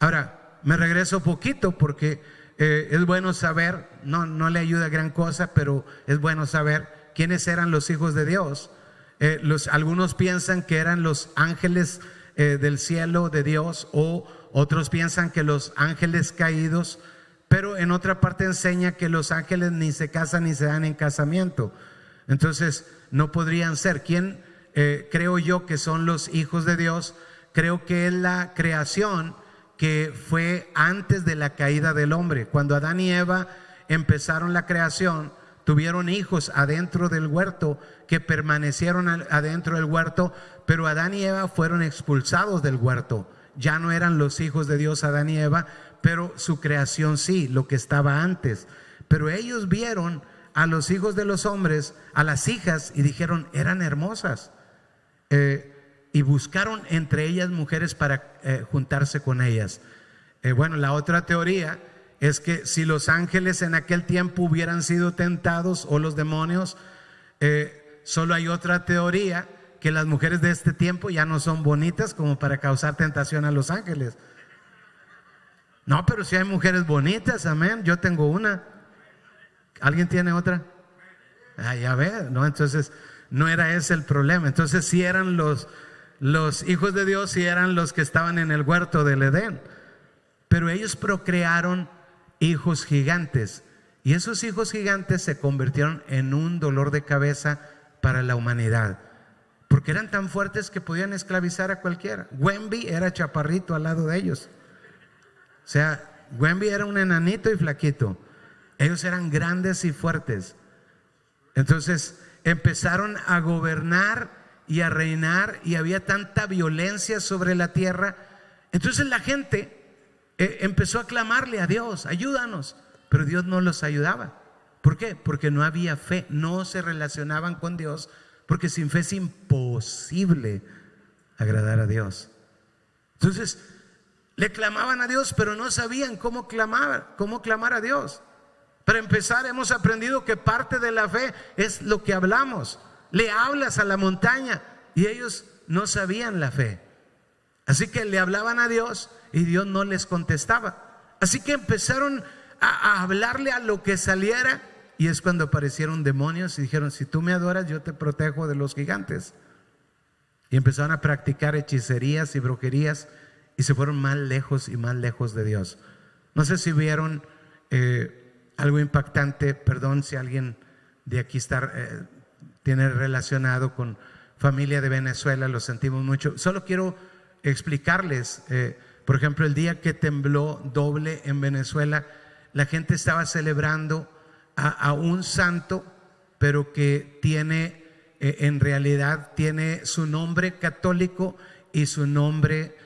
Ahora, me regreso poquito porque es bueno saber, no le ayuda gran cosa, pero es bueno saber quiénes eran los hijos de Dios. Algunos piensan que eran los ángeles del cielo de Dios, o otros piensan que los ángeles caídos, pero en otra parte enseña que los ángeles ni se casan ni se dan en casamiento. Entonces no podrían ser. ¿Quién creo yo que son los hijos de Dios? Creo que es la creación que fue antes de la caída del hombre. Cuando Adán y Eva empezaron la creación, tuvieron hijos adentro del huerto que permanecieron adentro del huerto, pero Adán y Eva fueron expulsados del huerto. Ya no eran los hijos de Dios Adán y Eva, pero su creación sí, lo que estaba antes. Pero ellos vieron a los hijos de los hombres, a las hijas, y dijeron, eran hermosas, y buscaron entre ellas mujeres para juntarse con ellas. Bueno, la otra teoría es que si los ángeles en aquel tiempo hubieran sido tentados, o los demonios, solo hay otra teoría, que las mujeres de este tiempo ya no son bonitas como para causar tentación a los ángeles. No, pero si hay mujeres bonitas, amén. Yo tengo una. ¿Alguien tiene otra? Ya ve, ¿no? Entonces no era ese el problema. Entonces sí eran los hijos de Dios, sí eran los que estaban en el huerto del Edén. Pero ellos procrearon hijos gigantes, y esos hijos gigantes se convirtieron en un dolor de cabeza para la humanidad, porque eran tan fuertes que podían esclavizar a cualquiera. Wemby era chaparrito al lado de ellos. O sea, Wemby era un enanito y flaquito. Ellos eran grandes y fuertes. Entonces empezaron a gobernar y a reinar, y había tanta violencia sobre la tierra. Entonces la gente empezó a clamarle a Dios, ayúdanos, pero Dios no los ayudaba. ¿Por qué? Porque no había fe, no se relacionaban con Dios, porque sin fe es imposible agradar a Dios. Entonces le clamaban a Dios, pero no sabían cómo clamar a Dios. Para empezar, hemos aprendido que parte de la fe es lo que hablamos. Le hablas a la montaña, y ellos no sabían la fe. Así que le hablaban a Dios y Dios no les contestaba. Así que empezaron a hablarle a lo que saliera, y es cuando aparecieron demonios y dijeron, si tú me adoras, yo te protejo de los gigantes. Y empezaron a practicar hechicerías y brujerías, y se fueron más lejos y más lejos de Dios. No sé si vieron algo impactante. Perdón si alguien de aquí tiene relacionado con familia de Venezuela, lo sentimos mucho. Solo quiero explicarles, por ejemplo, el día que tembló doble en Venezuela, la gente estaba celebrando a un santo, pero que tiene, en realidad tiene su nombre católico y su nombre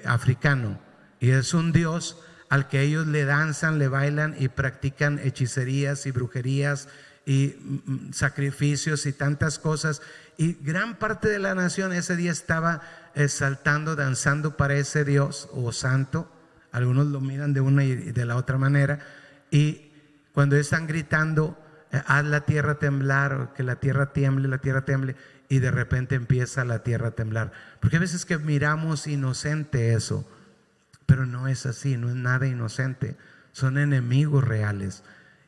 africano, y es un dios al que ellos le danzan, le bailan y practican hechicerías y brujerías y sacrificios y tantas cosas, y gran parte de la nación ese día estaba saltando, danzando para ese Dios o santo. Algunos lo miran de una y de la otra manera, y cuando están gritando haz la tierra temblar, o que la tierra tiemble, y de repente empieza la tierra a temblar. Porque a veces que miramos inocente eso, pero no es así, no es nada inocente, son enemigos reales.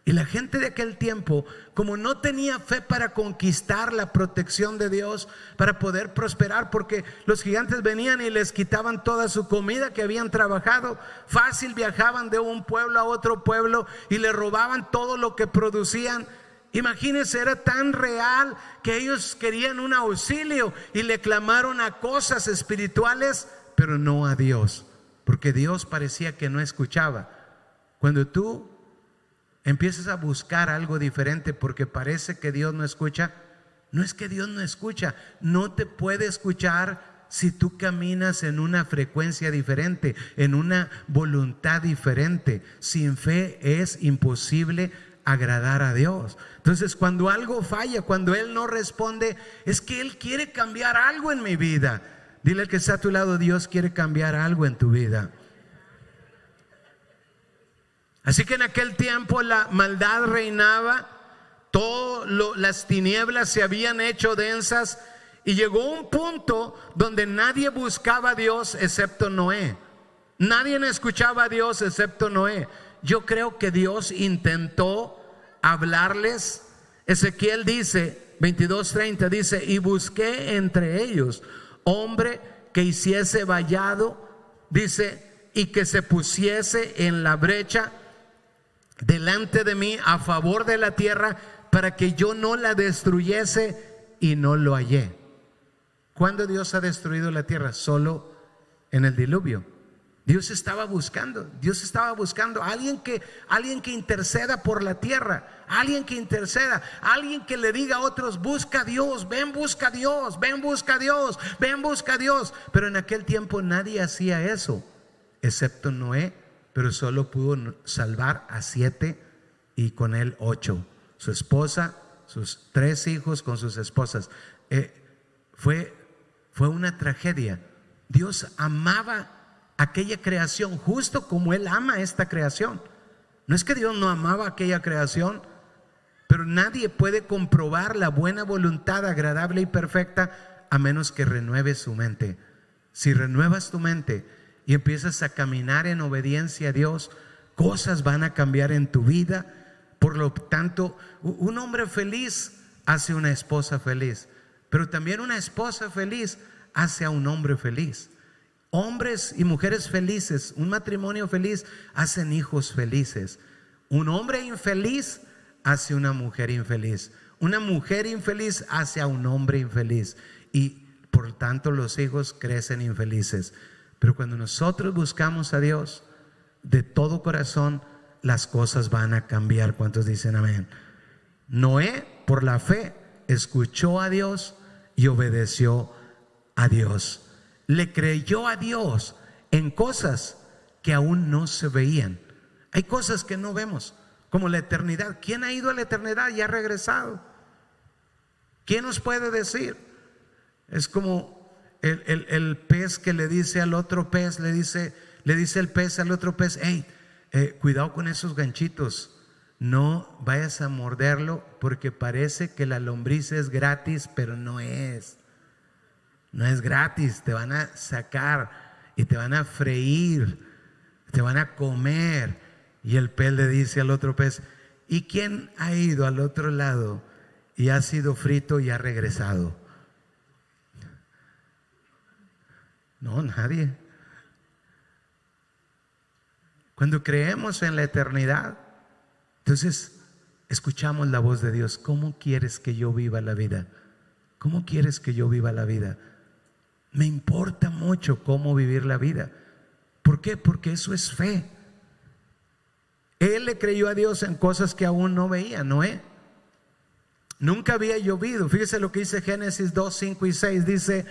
Y la gente de aquel tiempo, como no tenía fe para conquistar la protección de Dios, para poder prosperar, porque los gigantes venían y les quitaban toda su comida que habían trabajado, fácil viajaban de un pueblo a otro pueblo y le robaban todo lo que producían. Imagínense, era tan real que ellos querían un auxilio y le clamaron a cosas espirituales, pero no a Dios, porque Dios parecía que no escuchaba. Cuando tú empiezas a buscar algo diferente porque parece que Dios no escucha, no es que Dios no escucha, no te puede escuchar si tú caminas en una frecuencia diferente, en una voluntad diferente. Sin fe es imposible agradar a Dios. Entonces, cuando algo falla, cuando Él no responde, es que Él quiere cambiar algo en mi vida. Dile al que está a tu lado: Dios quiere cambiar algo en tu vida. Así que en aquel tiempo la maldad reinaba, las tinieblas se habían hecho densas, y llegó un punto donde nadie buscaba a Dios excepto Noé. Nadie escuchaba a Dios excepto Noé. Yo creo que Dios intentó hablarles. Ezequiel dice, 22:30, dice: y busqué entre ellos hombre que hiciese vallado, dice, y que se pusiese en la brecha delante de mí a favor de la tierra, para que yo no la destruyese, y no lo hallé. ¿Cuándo Dios ha destruido la tierra? Solo en el diluvio. Dios estaba buscando alguien que interceda por la tierra, alguien que interceda, alguien que le diga a otros: busca a Dios, ven, busca a Dios, ven, busca a Dios, ven, busca a Dios. Pero en aquel tiempo nadie hacía eso, excepto Noé, pero solo pudo salvar a 7 y con él 8, su esposa, sus 3 hijos con sus esposas. Fue una tragedia. Dios amaba aquella creación justo como Él ama esta creación. No es que Dios no amaba aquella creación, pero nadie puede comprobar la buena voluntad agradable y perfecta a menos que renueves su mente. Si renuevas tu mente y empiezas a caminar en obediencia a Dios, cosas van a cambiar en tu vida. Por lo tanto, un hombre feliz hace una esposa feliz, pero también una esposa feliz hace a un hombre feliz. Hombres y mujeres felices, un matrimonio feliz, hacen hijos felices. Un hombre infeliz hace una mujer infeliz. Una mujer infeliz hace a un hombre infeliz, y por tanto los hijos crecen infelices. Pero cuando nosotros buscamos a Dios de todo corazón, las cosas van a cambiar. ¿Cuántos dicen amén? Noé, por la fe, escuchó a Dios y obedeció a Dios. Le creyó a Dios en cosas que aún no se veían. Hay cosas que no vemos, como la eternidad. ¿Quién ha ido a la eternidad y ha regresado? ¿Quién nos puede decir? Es como el pez que le dice al otro pez, le dice el pez al otro pez: hey, cuidado con esos ganchitos, no vayas a morderlo, porque parece que la lombriz es gratis, pero no es gratis. Te van a sacar y te van a freír, te van a comer. Y el pez le dice al otro pez: ¿y quién ha ido al otro lado y ha sido frito y ha regresado? No, nadie. Cuando creemos en la eternidad, entonces escuchamos la voz de Dios. ¿Cómo quieres que yo viva la vida? ¿Cómo quieres que yo viva la vida? Me importa mucho cómo vivir la vida. ¿Por qué? Porque eso es fe. Él le creyó a Dios en cosas que aún no veía. Noé, nunca había llovido. Fíjese lo que dice Génesis 2, 5 y 6. Dice: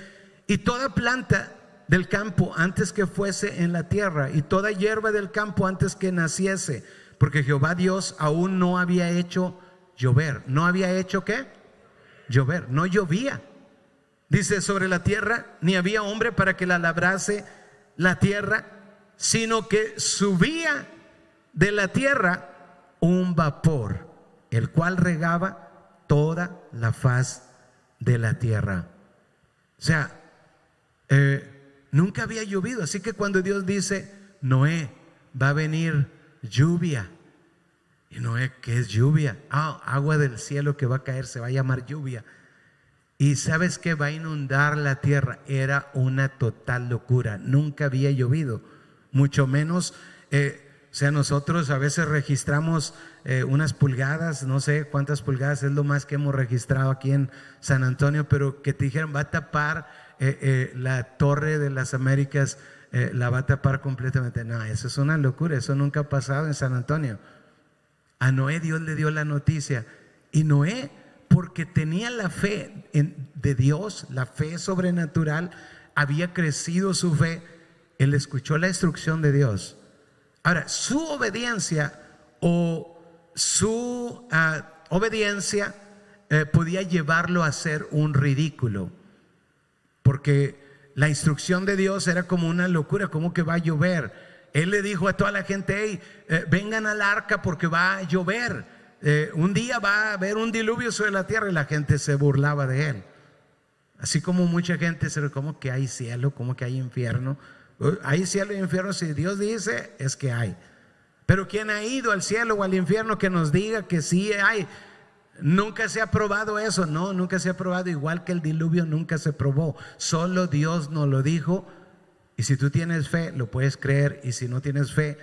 y toda planta del campo antes que fuese en la tierra, y toda hierba del campo antes que naciese, porque Jehová Dios aún no había hecho llover. No había hecho ¿qué? Llover, no llovía. Dice, sobre la tierra ni había hombre para que la labrase la tierra, sino que subía de la tierra un vapor, el cual regaba toda la faz de la tierra. O sea, nunca había llovido. Así que cuando Dios dice, Noé, va a venir lluvia. Y Noé, ¿qué es lluvia? Agua del cielo que va a caer, se va a llamar lluvia. Y ¿sabes qué? Va a inundar la tierra. Era una total locura. Nunca había llovido. Mucho menos, o sea, nosotros a veces registramos unas pulgadas, no sé cuántas pulgadas es lo más que hemos registrado aquí en San Antonio, pero que te dijeron va a tapar la Torre de las Américas, la va a tapar completamente. No, eso es una locura, eso nunca ha pasado en San Antonio. A Noé Dios le dio la noticia, y Noé, porque tenía la fe de Dios, la fe sobrenatural, había crecido su fe, él escuchó la instrucción de Dios. Ahora, su obediencia podía llevarlo a hacer un ridículo, porque la instrucción de Dios era como una locura. ¿Cómo que va a llover? Él le dijo a toda la gente, hey, vengan al arca porque va a llover, un día va a haber un diluvio sobre la tierra, y la gente se burlaba de él. Así como mucha gente se dice, ¿cómo que hay cielo? ¿Cómo que hay infierno? Hay cielo y infierno, si Dios dice, es que hay. Pero ¿quién ha ido al cielo o al infierno que nos diga que sí hay? Nunca se ha probado eso. No, nunca se ha probado. Igual que el diluvio nunca se probó. Solo Dios nos lo dijo. Y si tú tienes fe, lo puedes creer. Y si no tienes fe,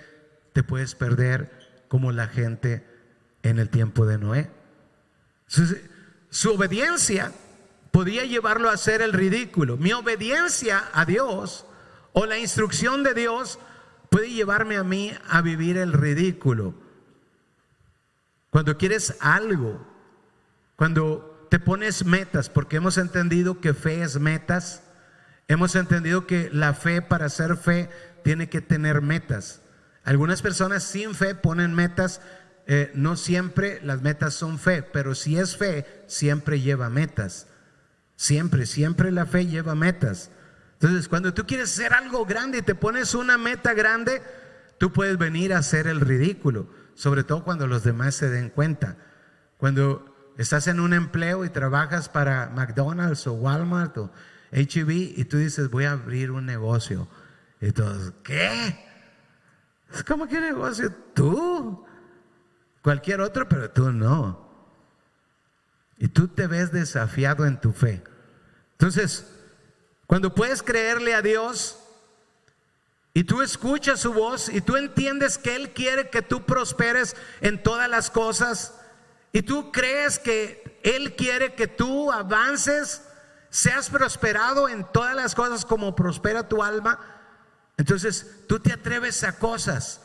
te puedes perder como la gente en el tiempo de Noé. Su obediencia podía llevarlo a hacer el ridículo. Mi obediencia a Dios o la instrucción de Dios puede llevarme a mí a vivir el ridículo. Cuando quieres algo, cuando te pones metas, porque hemos entendido que fe es metas, hemos entendido que la fe, para ser fe, tiene que tener metas. Algunas personas sin fe ponen metas, no siempre las metas son fe, pero si es fe, siempre lleva metas. Siempre la fe lleva metas. Entonces, cuando tú quieres hacer algo grande y te pones una meta grande, tú puedes venir a hacer el ridículo, sobre todo cuando los demás se den cuenta. Cuando estás en un empleo y trabajas para McDonald's o Walmart o H-E-B y tú dices, voy a abrir un negocio. Y todos, ¿qué? ¿Cómo que negocio? Tú, cualquier otro, pero tú no. Y tú te ves desafiado en tu fe. Entonces, cuando puedes creerle a Dios y tú escuchas su voz y tú entiendes que Él quiere que tú prosperes en todas las cosas, y tú crees que Él quiere que tú avances, seas prosperado en todas las cosas como prospera tu alma, entonces tú te atreves a cosas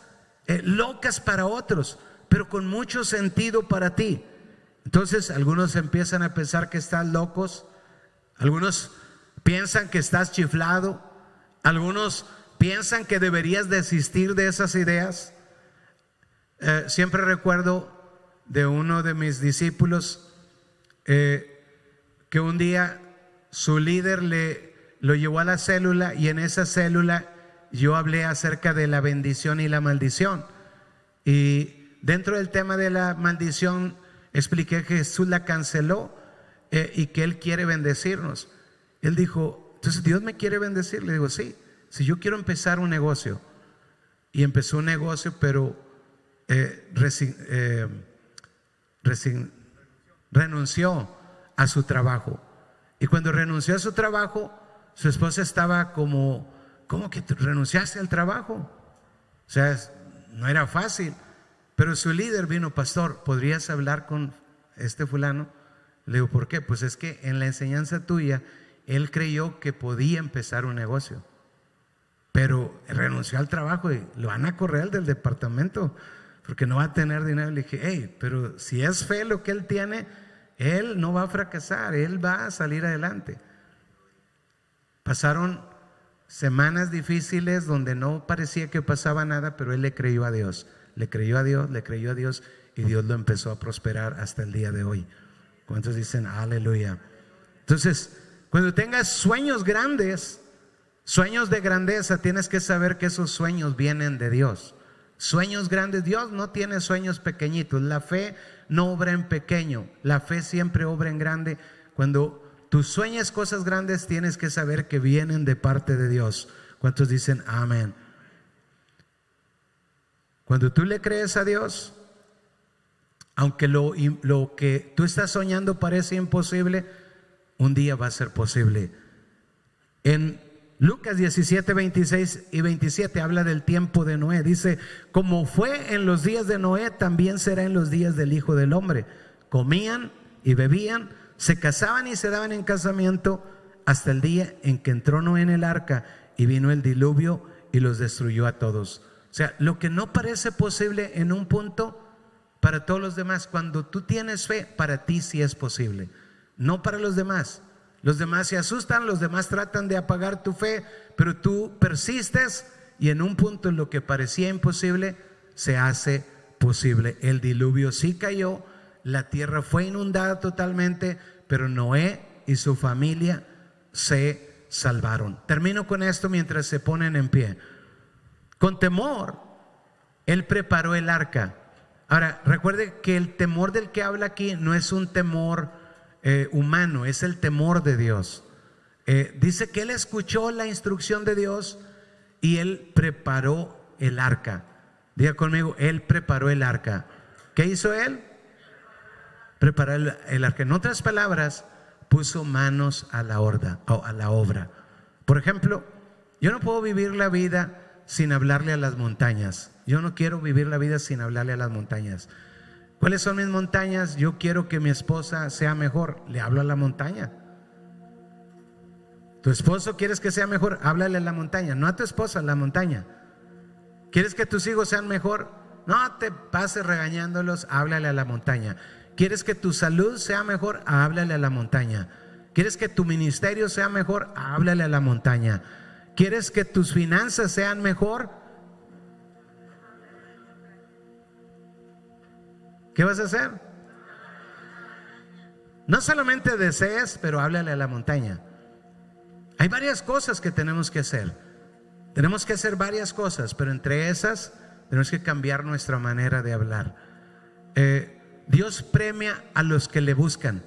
locas para otros, pero con mucho sentido para ti. Entonces algunos empiezan a pensar que están locos, algunos piensan que estás chiflado, algunos piensan que deberías desistir de esas ideas. Siempre recuerdo de uno de mis discípulos que un día su líder lo llevó a la célula, y en esa célula yo hablé acerca de la bendición y la maldición, y dentro del tema de la maldición expliqué que Jesús la canceló y que Él quiere bendecirnos. Él dijo, entonces Dios me quiere bendecir. Le digo, sí, si yo quiero empezar un negocio. Y empezó un negocio, pero renunció a su trabajo. Y cuando renunció a su trabajo, su esposa estaba como, ¿cómo que renunciaste al trabajo? O sea, no era fácil. Pero su líder vino, pastor, ¿podrías hablar con este fulano? Le digo, ¿por qué? Pues es que en la enseñanza tuya, él creyó que podía empezar un negocio, pero renunció al trabajo y lo van a correr del departamento porque no va a tener dinero. Le dije, hey, pero si es fe lo que él tiene, él no va a fracasar, él va a salir adelante. Pasaron semanas difíciles donde no parecía que pasaba nada, pero él le creyó a Dios, le creyó a Dios, y Dios lo empezó a prosperar hasta el día de hoy. ¿Cuántos dicen aleluya? Entonces, cuando tengas sueños grandes, sueños de grandeza, tienes que saber que esos sueños vienen de Dios. Sueños grandes, Dios no tiene sueños pequeñitos. La fe no obra en pequeño, la fe siempre obra en grande. Cuando tú sueñas cosas grandes, tienes que saber que vienen de parte de Dios. ¿Cuántos dicen amén? Cuando tú le crees a Dios, aunque lo que tú estás soñando parece imposible, un día va a ser posible. En Lucas 17, 26 y 27 habla del tiempo de Noé. Dice: como fue en los días de Noé, también será en los días del Hijo del Hombre. Comían y bebían, se casaban y se daban en casamiento, hasta el día en que entró Noé en el arca y vino el diluvio y los destruyó a todos. O sea, lo que no parece posible en un punto, para todos los demás, cuando tú tienes fe, para ti sí es posible. No para los demás. Los demás se asustan, los demás tratan de apagar tu fe, pero tú persistes y en un punto en lo que parecía imposible se hace posible. El diluvio sí cayó, la tierra fue inundada totalmente, pero Noé y su familia se salvaron. Termino con esto mientras se ponen en pie. Con temor, él preparó el arca. Ahora, recuerde que el temor del que habla aquí no es un temor humano, es el temor de Dios. Dice que él escuchó la instrucción de Dios y él preparó el arca. Diga conmigo, él preparó el arca. ¿Qué hizo él? Preparó el arca. En otras palabras, puso manos a la obra. Por ejemplo, yo no puedo vivir la vida sin hablarle a las montañas. Yo no quiero vivir la vida sin hablarle a las montañas. ¿Cuáles son mis montañas? Yo quiero que mi esposa sea mejor. Le hablo a la montaña. ¿Tu esposo quieres que sea mejor? Háblale a la montaña. No a tu esposa, a la montaña. ¿Quieres que tus hijos sean mejor? No te pases regañándolos, háblale a la montaña. ¿Quieres que tu salud sea mejor? Háblale a la montaña. ¿Quieres que tu ministerio sea mejor? Háblale a la montaña. ¿Quieres que tus finanzas sean mejor? ¿Qué vas a hacer? No solamente desees, pero háblale a la montaña. Hay varias cosas que tenemos que hacer. Tenemos que hacer varias cosas, pero entre esas tenemos que cambiar nuestra manera de hablar. Dios premia a los que le buscan.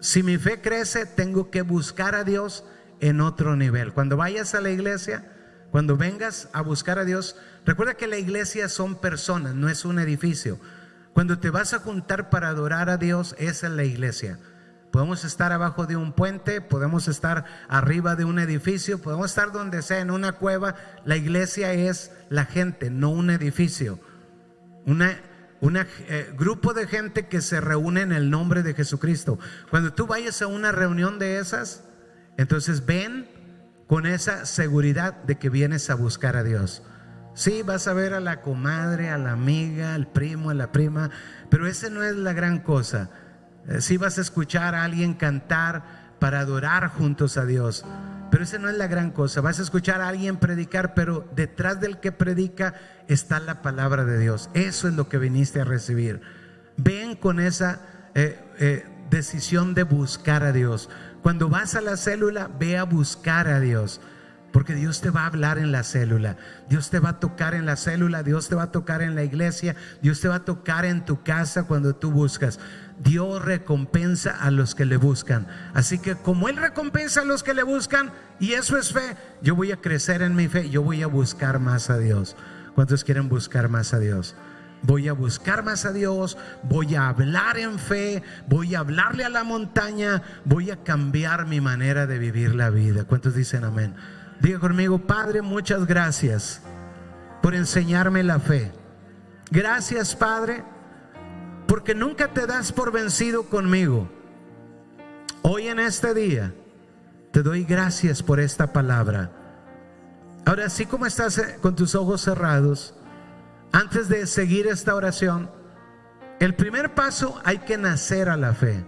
Si mi fe crece, tengo que buscar a Dios en otro nivel. Cuando vayas a la iglesia, cuando vengas a buscar a Dios, recuerda que la iglesia son personas, no es un edificio. Cuando te vas a juntar para adorar a Dios, esa es la iglesia. Podemos estar abajo de un puente, podemos estar arriba de un edificio, podemos estar donde sea, en una cueva. La iglesia es la gente, no un edificio. Un grupo de gente que se reúne en el nombre de Jesucristo. Cuando tú vayas a una reunión de esas, entonces ven con esa seguridad de que vienes a buscar a Dios. Sí, vas a ver a la comadre, a la amiga, al primo, a la prima, pero esa no es la gran cosa. Sí vas a escuchar a alguien cantar para adorar juntos a Dios, pero esa no es la gran cosa. Vas a escuchar a alguien predicar, pero detrás del que predica está la palabra de Dios. Eso es lo que viniste a recibir. Ven con esa decisión de buscar a Dios. Cuando vas a la célula, ve a buscar a Dios. Porque Dios te va a hablar en la célula, Dios te va a tocar en la célula, Dios te va a tocar en la iglesia, Dios te va a tocar en tu casa cuando tú buscas. Dios recompensa a los que le buscan. Así que como Él recompensa a los que le buscan, y eso es fe, yo voy a crecer en mi fe, yo voy a buscar más a Dios. ¿Cuántos quieren buscar más a Dios? Voy a buscar más a Dios, voy a hablar en fe, voy a hablarle a la montaña, voy a cambiar mi manera de vivir la vida. ¿Cuántos dicen amén? Diga conmigo: Padre, muchas gracias por enseñarme la fe. Gracias, Padre, porque nunca te das por vencido conmigo. Hoy en este día te doy gracias por esta palabra. Ahora, así como estás con tus ojos cerrados, antes de seguir esta oración, el primer paso, hay que nacer a la fe.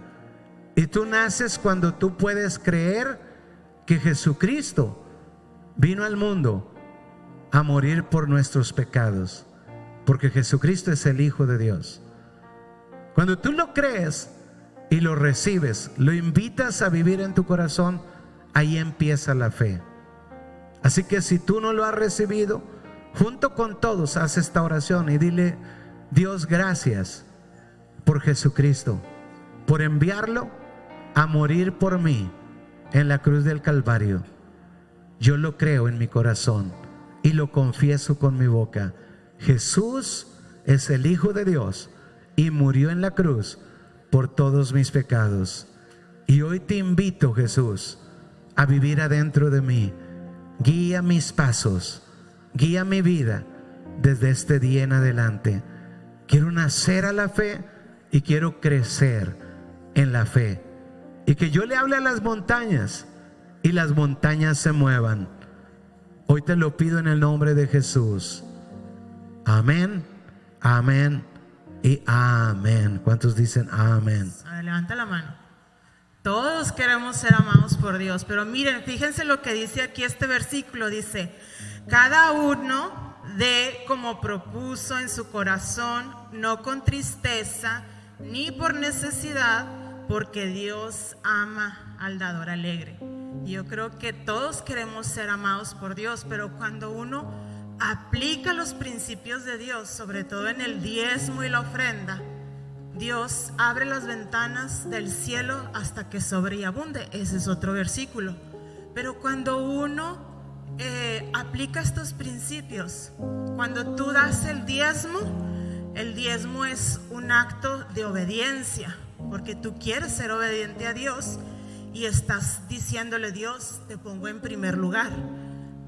Y tú naces cuando tú puedes creer que Jesucristo vino al mundo a morir por nuestros pecados, porque Jesucristo es el Hijo de Dios. Cuando tú lo crees y lo recibes, lo invitas a vivir en tu corazón, ahí empieza la fe. Así que si tú no lo has recibido, junto con todos haz esta oración y dile: Dios, gracias por Jesucristo, por enviarlo a morir por mí en la cruz del Calvario. Yo lo creo en mi corazón y lo confieso con mi boca. Jesús es el Hijo de Dios y murió en la cruz por todos mis pecados. Y hoy te invito, Jesús, a vivir adentro de mí. Guía mis pasos, guía mi vida desde este día en adelante. Quiero nacer a la fe y quiero crecer en la fe. Y que yo le hable a las montañas y las montañas se muevan. Hoy te lo pido en el nombre de Jesús. Amén, amén y amén. ¿Cuántos dicen amén? Levanta la mano. Todos queremos ser amados por Dios, pero miren, fíjense lo que dice aquí este versículo. Dice: cada uno dé como propuso en su corazón, no con tristeza ni por necesidad, porque Dios ama al dador alegre. Y yo creo que todos queremos ser amados por Dios, pero cuando uno aplica los principios de Dios, sobre todo en el diezmo y la ofrenda, Dios abre las ventanas del cielo hasta que sobreabunde. Ese es otro versículo. Pero cuando uno aplica estos principios, cuando tú das el diezmo es un acto de obediencia, porque tú quieres ser obediente a Dios y estás diciéndole: Dios, te pongo en primer lugar.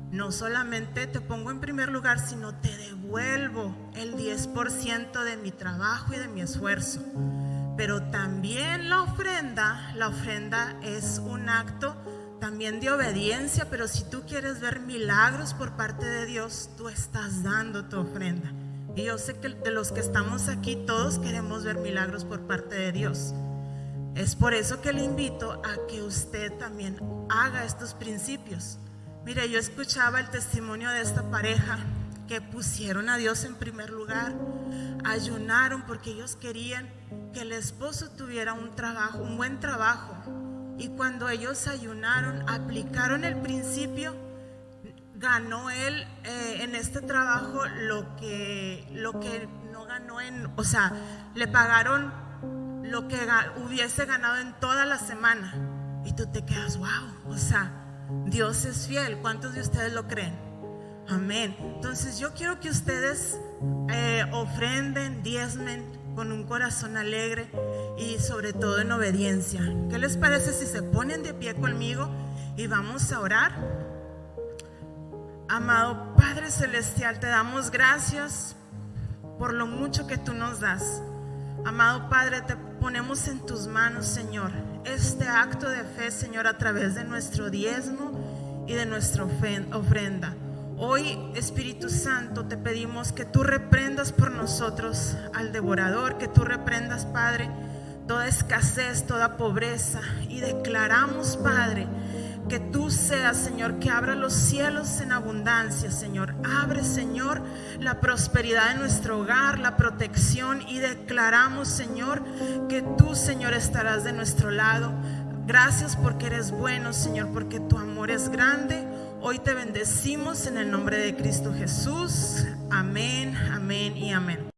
No solamente te pongo en primer lugar, sino te devuelvo el 10% de mi trabajo y de mi esfuerzo. Pero también la ofrenda es un acto también de obediencia, pero si tú quieres ver milagros por parte de Dios, tú estás dando tu ofrenda. Y yo sé que de los que estamos aquí, todos queremos ver milagros por parte de Dios. Es por eso que le invito a que usted también haga estos principios. Mire, yo escuchaba el testimonio de esta pareja que pusieron a Dios en primer lugar, ayunaron porque ellos querían que el esposo tuviera un buen trabajo. Y cuando ellos ayunaron, aplicaron el principio, ganó él en este trabajo lo que no ganó o sea, le pagaron lo que hubiese ganado en toda la semana. Y tú te quedas: wow, o sea, Dios es fiel. ¿Cuántos de ustedes lo creen? Amén. Entonces yo quiero que ustedes ofrenden, diezmen con un corazón alegre y sobre todo en obediencia. ¿Qué les parece si se ponen de pie conmigo y vamos a orar? Amado Padre Celestial, te damos gracias por lo mucho que tú nos das. Amado Padre, te ponemos en tus manos, Señor, este acto de fe, Señor, a través de nuestro diezmo y de nuestra ofrenda. Hoy, Espíritu Santo, te pedimos que tú reprendas por nosotros al devorador, que tú reprendas, Padre, toda escasez, toda pobreza, y declaramos, Padre, que tú seas, Señor, que abra los cielos en abundancia, Señor. Abre, Señor, la prosperidad en nuestro hogar, la protección, y declaramos, Señor, que tú, Señor, estarás de nuestro lado. Gracias porque eres bueno, Señor, porque tu amor es grande. Hoy te bendecimos en el nombre de Cristo Jesús. Amén, amén y amén.